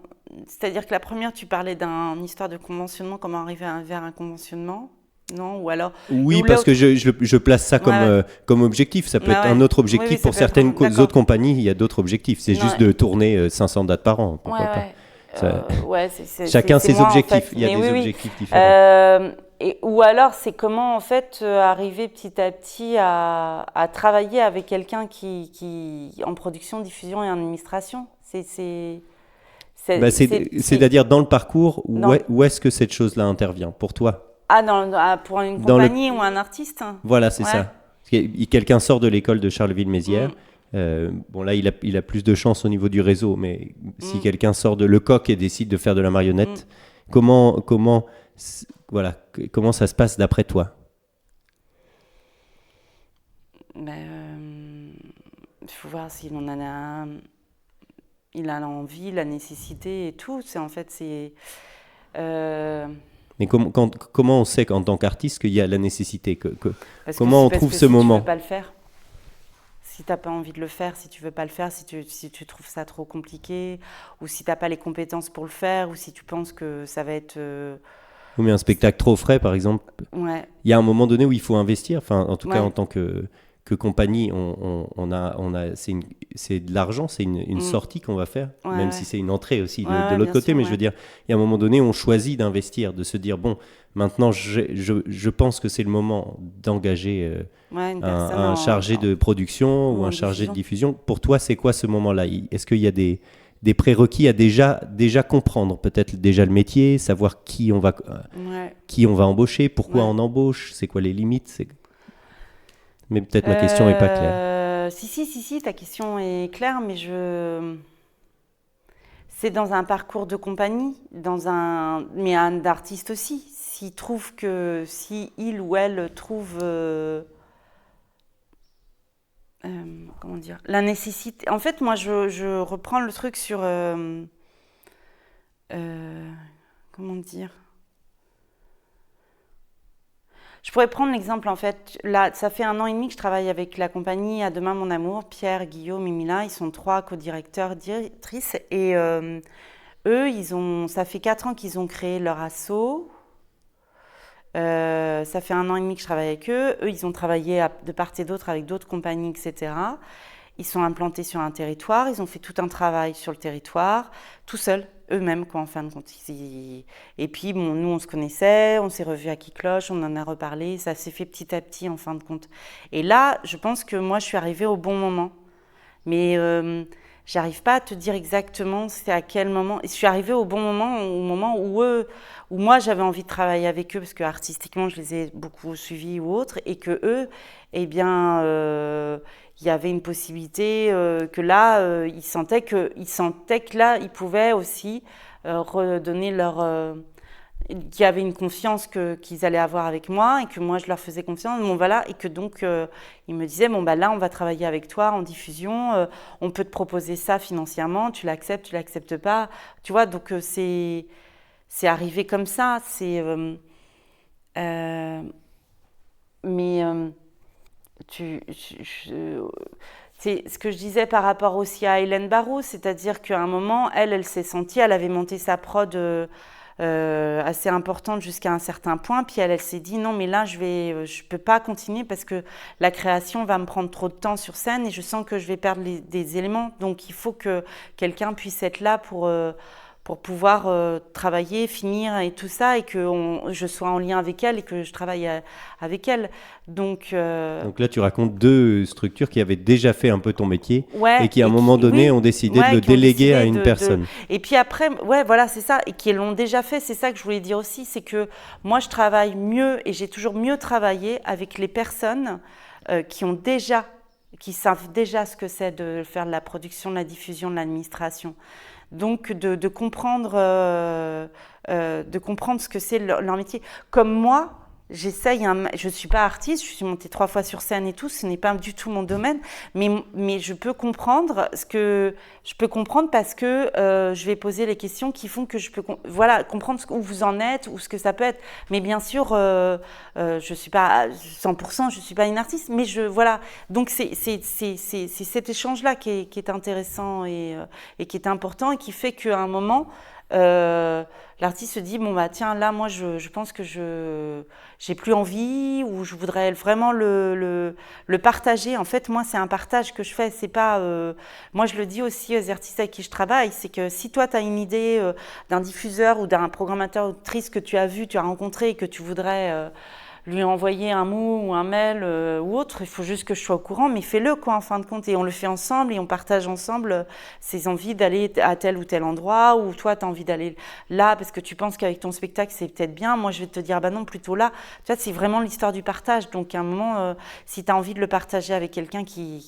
C'est-à-dire que la première, tu parlais d'une histoire de conventionnement, comment arriver vers un conventionnement. Non, ou alors... Oui, parce que je place ça comme objectif. Ça peut être un autre objectif. Pour certaines autres compagnies, il y a d'autres objectifs. C'est juste de tourner 500 dates par an. Pourquoi pas chacun ses objectifs. En fait. Il y a des objectifs différents. Ou alors, c'est comment, en fait, arriver petit à petit à travailler avec quelqu'un qui en production, diffusion et en administration. C'est-à-dire dans le parcours, où est-ce que cette chose-là intervient pour toi ? Pour une compagnie ou un artiste. Voilà, c'est ça. Quelqu'un sort de l'école de Charleville-Mézières. Bon, là, il a plus de chance au niveau du réseau, mais si quelqu'un sort de Lecoq et décide de faire de la marionnette, comment ça se passe d'après toi ? Il faut voir s'il il a l'envie, la nécessité et tout. Mais comment on sait qu'en tant qu'artiste qu'il y a la nécessité comment on trouve ce moment ? Si tu veux pas le faire, si tu n'as pas envie de le faire, si tu veux pas le faire, si tu trouves ça trop compliqué, ou si tu n'as pas les compétences pour le faire, ou si tu penses que ça va être... Ou mais un spectacle trop frais, par exemple. Ouais. Il y a un moment donné où il faut investir. Enfin, en tout cas, en tant que compagnie, c'est de l'argent, c'est une sortie qu'on va faire, même si c'est une entrée aussi de l'autre côté. Mais je veux dire, il y a un moment donné où on choisit d'investir, de se dire, bon, maintenant, je pense que c'est le moment d'engager un chargé de production ou un chargé de diffusion. Pour toi, c'est quoi ce moment-là ? Est-ce qu'il y a des prérequis à déjà comprendre, peut-être déjà le métier, savoir qui on va embaucher, pourquoi on embauche, c'est quoi les limites ? Mais peut-être ma question n'est pas claire. Si, ta question est claire, mais c'est dans un parcours de compagnie, mais un artiste aussi. Si il ou elle trouve comment dire, la nécessité. En fait, moi, je reprends le truc sur, comment dire. Je pourrais prendre l'exemple, en fait, là, ça fait 1 an et demi que je travaille avec la compagnie À Demain Mon Amour, Pierre, Guillaume et Mila, ils sont 3 co-directeurs, directrices, et eux, ça fait 4 ans qu'ils ont créé leur asso. Ça fait 1 an et demi que je travaille avec eux. Eux, ils ont travaillé de part et d'autre avec d'autres compagnies, etc. Ils sont implantés sur un territoire, ils ont fait tout un travail sur le territoire, tout seuls, eux-mêmes, quoi, en fin de compte. Et puis, bon, nous, on se connaissait, on s'est revus à Qui-Cloche, on en a reparlé, ça s'est fait petit à petit, en fin de compte. Et là, je pense que moi, je suis arrivée au bon moment. Mais j'arrive pas à te dire exactement c'est à quel moment. Je suis arrivée au bon moment, au moment où moi j'avais envie de travailler avec eux parce que artistiquement je les ai beaucoup suivis ou autres, et que eux, eh bien, il y avait une possibilité que là, ils sentaient que là, ils pouvaient aussi redonner qu'il y avait une confiance qu'ils allaient avoir avec moi et que moi je leur faisais confiance. Bon, voilà, et que donc ils me disaient bon, bah, là on va travailler avec toi en diffusion, on peut te proposer ça financièrement, tu l'acceptes pas. Tu vois, donc c'est arrivé comme ça. Mais c'est ce que je disais par rapport aussi à Hélène Barrou, c'est-à-dire qu'à un moment, elle s'est sentie, elle avait monté sa prod assez importante jusqu'à un certain point, puis elle s'est dit non mais là je peux pas continuer parce que la création va me prendre trop de temps sur scène et je sens que je vais perdre des éléments, donc il faut que quelqu'un puisse être là pour pouvoir travailler, finir et tout ça, et que je sois en lien avec elle et que je travaille avec elle. Donc là, tu racontes 2 structures qui avaient déjà fait un peu ton métier, ouais, et qui, à un moment donné, ont décidé de le déléguer à une personne. Et puis après, ouais, voilà, c'est ça, et qui l'ont déjà fait. C'est ça que je voulais dire aussi, c'est que moi, je travaille mieux, et j'ai toujours mieux travaillé avec les personnes qui savent déjà ce que c'est de faire de la production, de la diffusion, de l'administration. Donc de comprendre ce que c'est leur métier. Comme moi, j'essaye, je ne suis pas artiste, je suis montée 3 fois sur scène et tout, ce n'est pas du tout mon domaine, mais je peux comprendre parce que je vais poser les questions qui font que je peux comprendre où vous en êtes ou ce que ça peut être. Mais bien sûr, je ne suis pas 100%, je ne suis pas une artiste, mais voilà. Donc c'est cet échange-là qui est intéressant et qui est important et qui fait qu'à un moment, l'artiste se dit bon bah tiens, là moi je pense que j'ai plus envie, ou je voudrais vraiment le partager. En fait, moi c'est un partage que je fais, c'est pas moi je le dis aussi aux artistes avec qui je travaille, c'est que si toi tu as une idée d'un diffuseur ou d'un programmateur ou autrice que tu as rencontré et que tu voudrais lui envoyer un mot ou un mail ou autre, il faut juste que je sois au courant, mais fais-le quoi en fin de compte, et on le fait ensemble et on partage ensemble ses envies d'aller à tel ou tel endroit, ou toi tu as envie d'aller là parce que tu penses qu'avec ton spectacle c'est peut-être bien, moi je vais te dire bah non, plutôt là. Tu vois, c'est vraiment l'histoire du partage, donc à un moment si tu as envie de le partager avec quelqu'un qui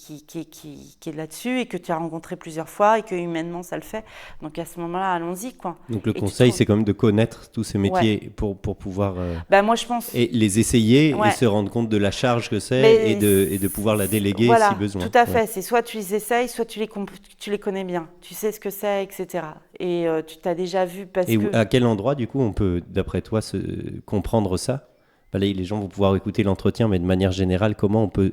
est là-dessus et que tu as rencontré plusieurs fois et que humainement ça le fait, donc à ce moment-là allons-y quoi. Donc le conseil c'est quand même de connaître tous ces métiers pour pouvoir moi je pense et les essayer et se rendre compte de la charge que c'est et de pouvoir la déléguer si besoin. Tout à fait, c'est soit tu les essayes, soit tu les connais bien, tu sais ce que c'est, etc. Et tu t'as déjà vu à quel endroit du coup on peut, d'après toi, comprendre ça? Là, les gens vont pouvoir écouter l'entretien, mais de manière générale, comment on peut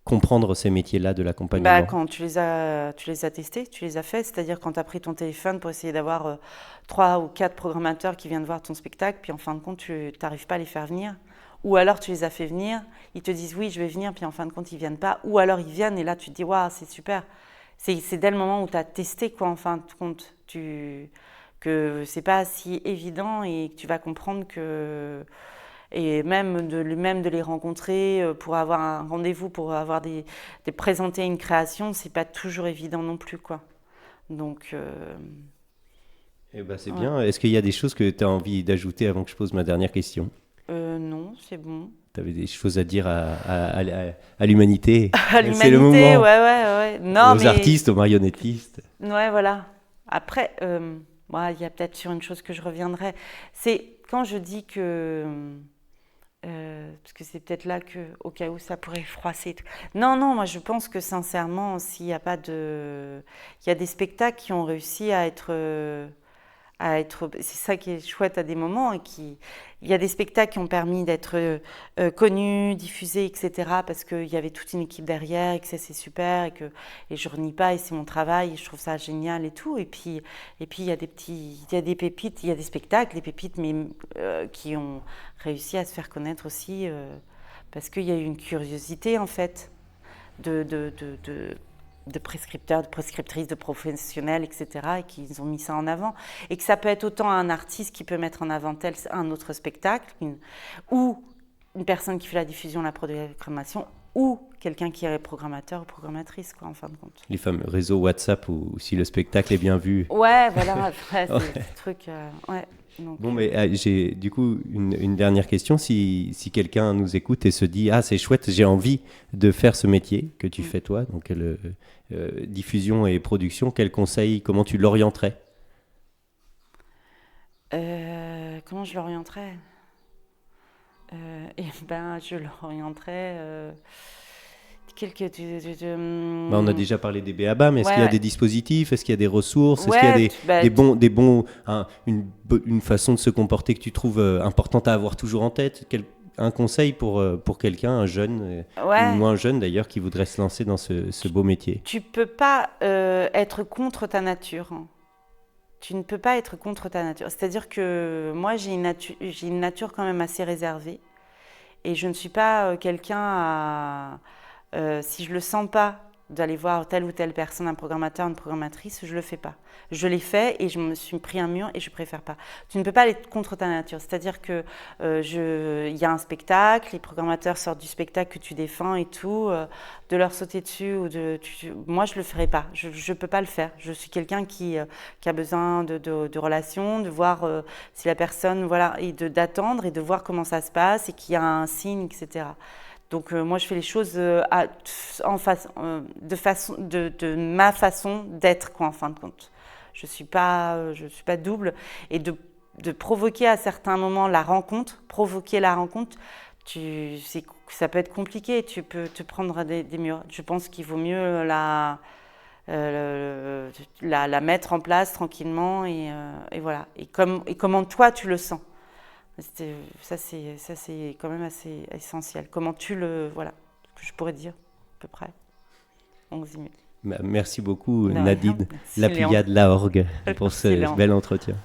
comprendre ces métiers-là de l'accompagnement? Quand tu les as testés, tu les as faits, c'est-à-dire quand tu as pris ton téléphone pour essayer d'avoir 3 ou 4 programmateurs qui viennent voir ton spectacle, puis en fin de compte, tu n'arrives pas à les faire venir. Ou alors tu les as fait venir, ils te disent oui, je vais venir, puis en fin de compte, ils ne viennent pas. Ou alors ils viennent et là, tu te dis waouh, c'est super. C'est dès le moment où tu as testé, quoi, en fin de compte, que c'est pas si évident et que tu vas comprendre que. Et même de les rencontrer pour avoir un rendez-vous, pour avoir de présenter une création, c'est pas toujours évident non plus, quoi. Donc. C'est bien. Est-ce qu'il y a des choses que tu as envie d'ajouter avant que je pose ma dernière question? Non, c'est bon. Tu avais des choses à dire à l'humanité? À l'humanité, c'est le moment. Ouais. Non, aux artistes, aux marionnettistes. Ouais, voilà. Après, il y a peut-être sur une chose que je reviendrai. C'est quand je dis que Parce que c'est peut-être là au cas où ça pourrait froisser. Non, moi je pense que sincèrement, s'il n'y a pas de... Il y a des spectacles qui ont réussi à être... C'est ça qui est chouette à des moments. Il y a des spectacles qui ont permis d'être connus, diffusés, etc. Parce qu'il y avait toute une équipe derrière et que c'est super et je renie pas et c'est mon travail et je trouve ça génial et tout. Et puis il y a il y a des pépites, il y a des spectacles, des pépites, mais qui ont réussi à se faire connaître aussi parce qu'il y a eu une curiosité en fait de prescripteurs, de prescriptrices, de professionnels, etc., et qu'ils ont mis ça en avant. Et que ça peut être autant un artiste qui peut mettre en avant un autre spectacle, ou une personne qui fait la diffusion, la programmation, ou quelqu'un qui est programmateur ou programmatrice, quoi, en fin de compte. Les fameux réseaux WhatsApp où si le spectacle est bien vu. Ouais, voilà, après, c'est des trucs... ouais. Donc, bon, mais j'ai du coup une dernière question. Si quelqu'un nous écoute et se dit « Ah, c'est chouette, j'ai envie de faire ce métier que tu fais toi, donc diffusion et production, quel conseil, comment tu l'orienterais ?» Comment je l'orienterais je l'orienterais... on a déjà parlé des b.a.-ba, mais est-ce qu'il y a des dispositifs, est-ce qu'il y a des ressources, est-ce qu'il y a une façon de se comporter que tu trouves importante à avoir toujours en tête, un conseil pour quelqu'un, un jeune, ou moins jeune d'ailleurs, qui voudrait se lancer dans ce beau métier? Tu peux pas être contre ta nature. Tu ne peux pas être contre ta nature. C'est-à-dire que moi, j'ai une nature quand même assez réservée. Et je ne suis pas quelqu'un à... si je le sens pas d'aller voir telle ou telle personne, un programmateur, une programmatrice, je le fais pas. Je l'ai fait et je me suis pris un mur et je préfère pas. Tu ne peux pas aller contre ta nature. C'est-à-dire que il y a un spectacle, les programmateurs sortent du spectacle que tu défends et tout, de leur sauter dessus moi je le ferai pas. Je peux pas le faire. Je suis quelqu'un qui a besoin de relations, de voir si la personne, voilà, et d'attendre et de voir comment ça se passe et qu'il y a un signe, etc. Donc moi, je fais les choses de ma façon d'être, quoi, en fin de compte. Je suis pas double. Et de provoquer à certains moments provoquer la rencontre, ça peut être compliqué. Tu peux te prendre des murs. Je pense qu'il vaut mieux la mettre en place tranquillement et voilà. Et comment toi tu le sens. Ça c'est quand même assez essentiel. Comment voilà, ce que je pourrais dire à peu près. On y met. Merci beaucoup Nadine, la Pléiade, la Orgue, pour ce bel entretien.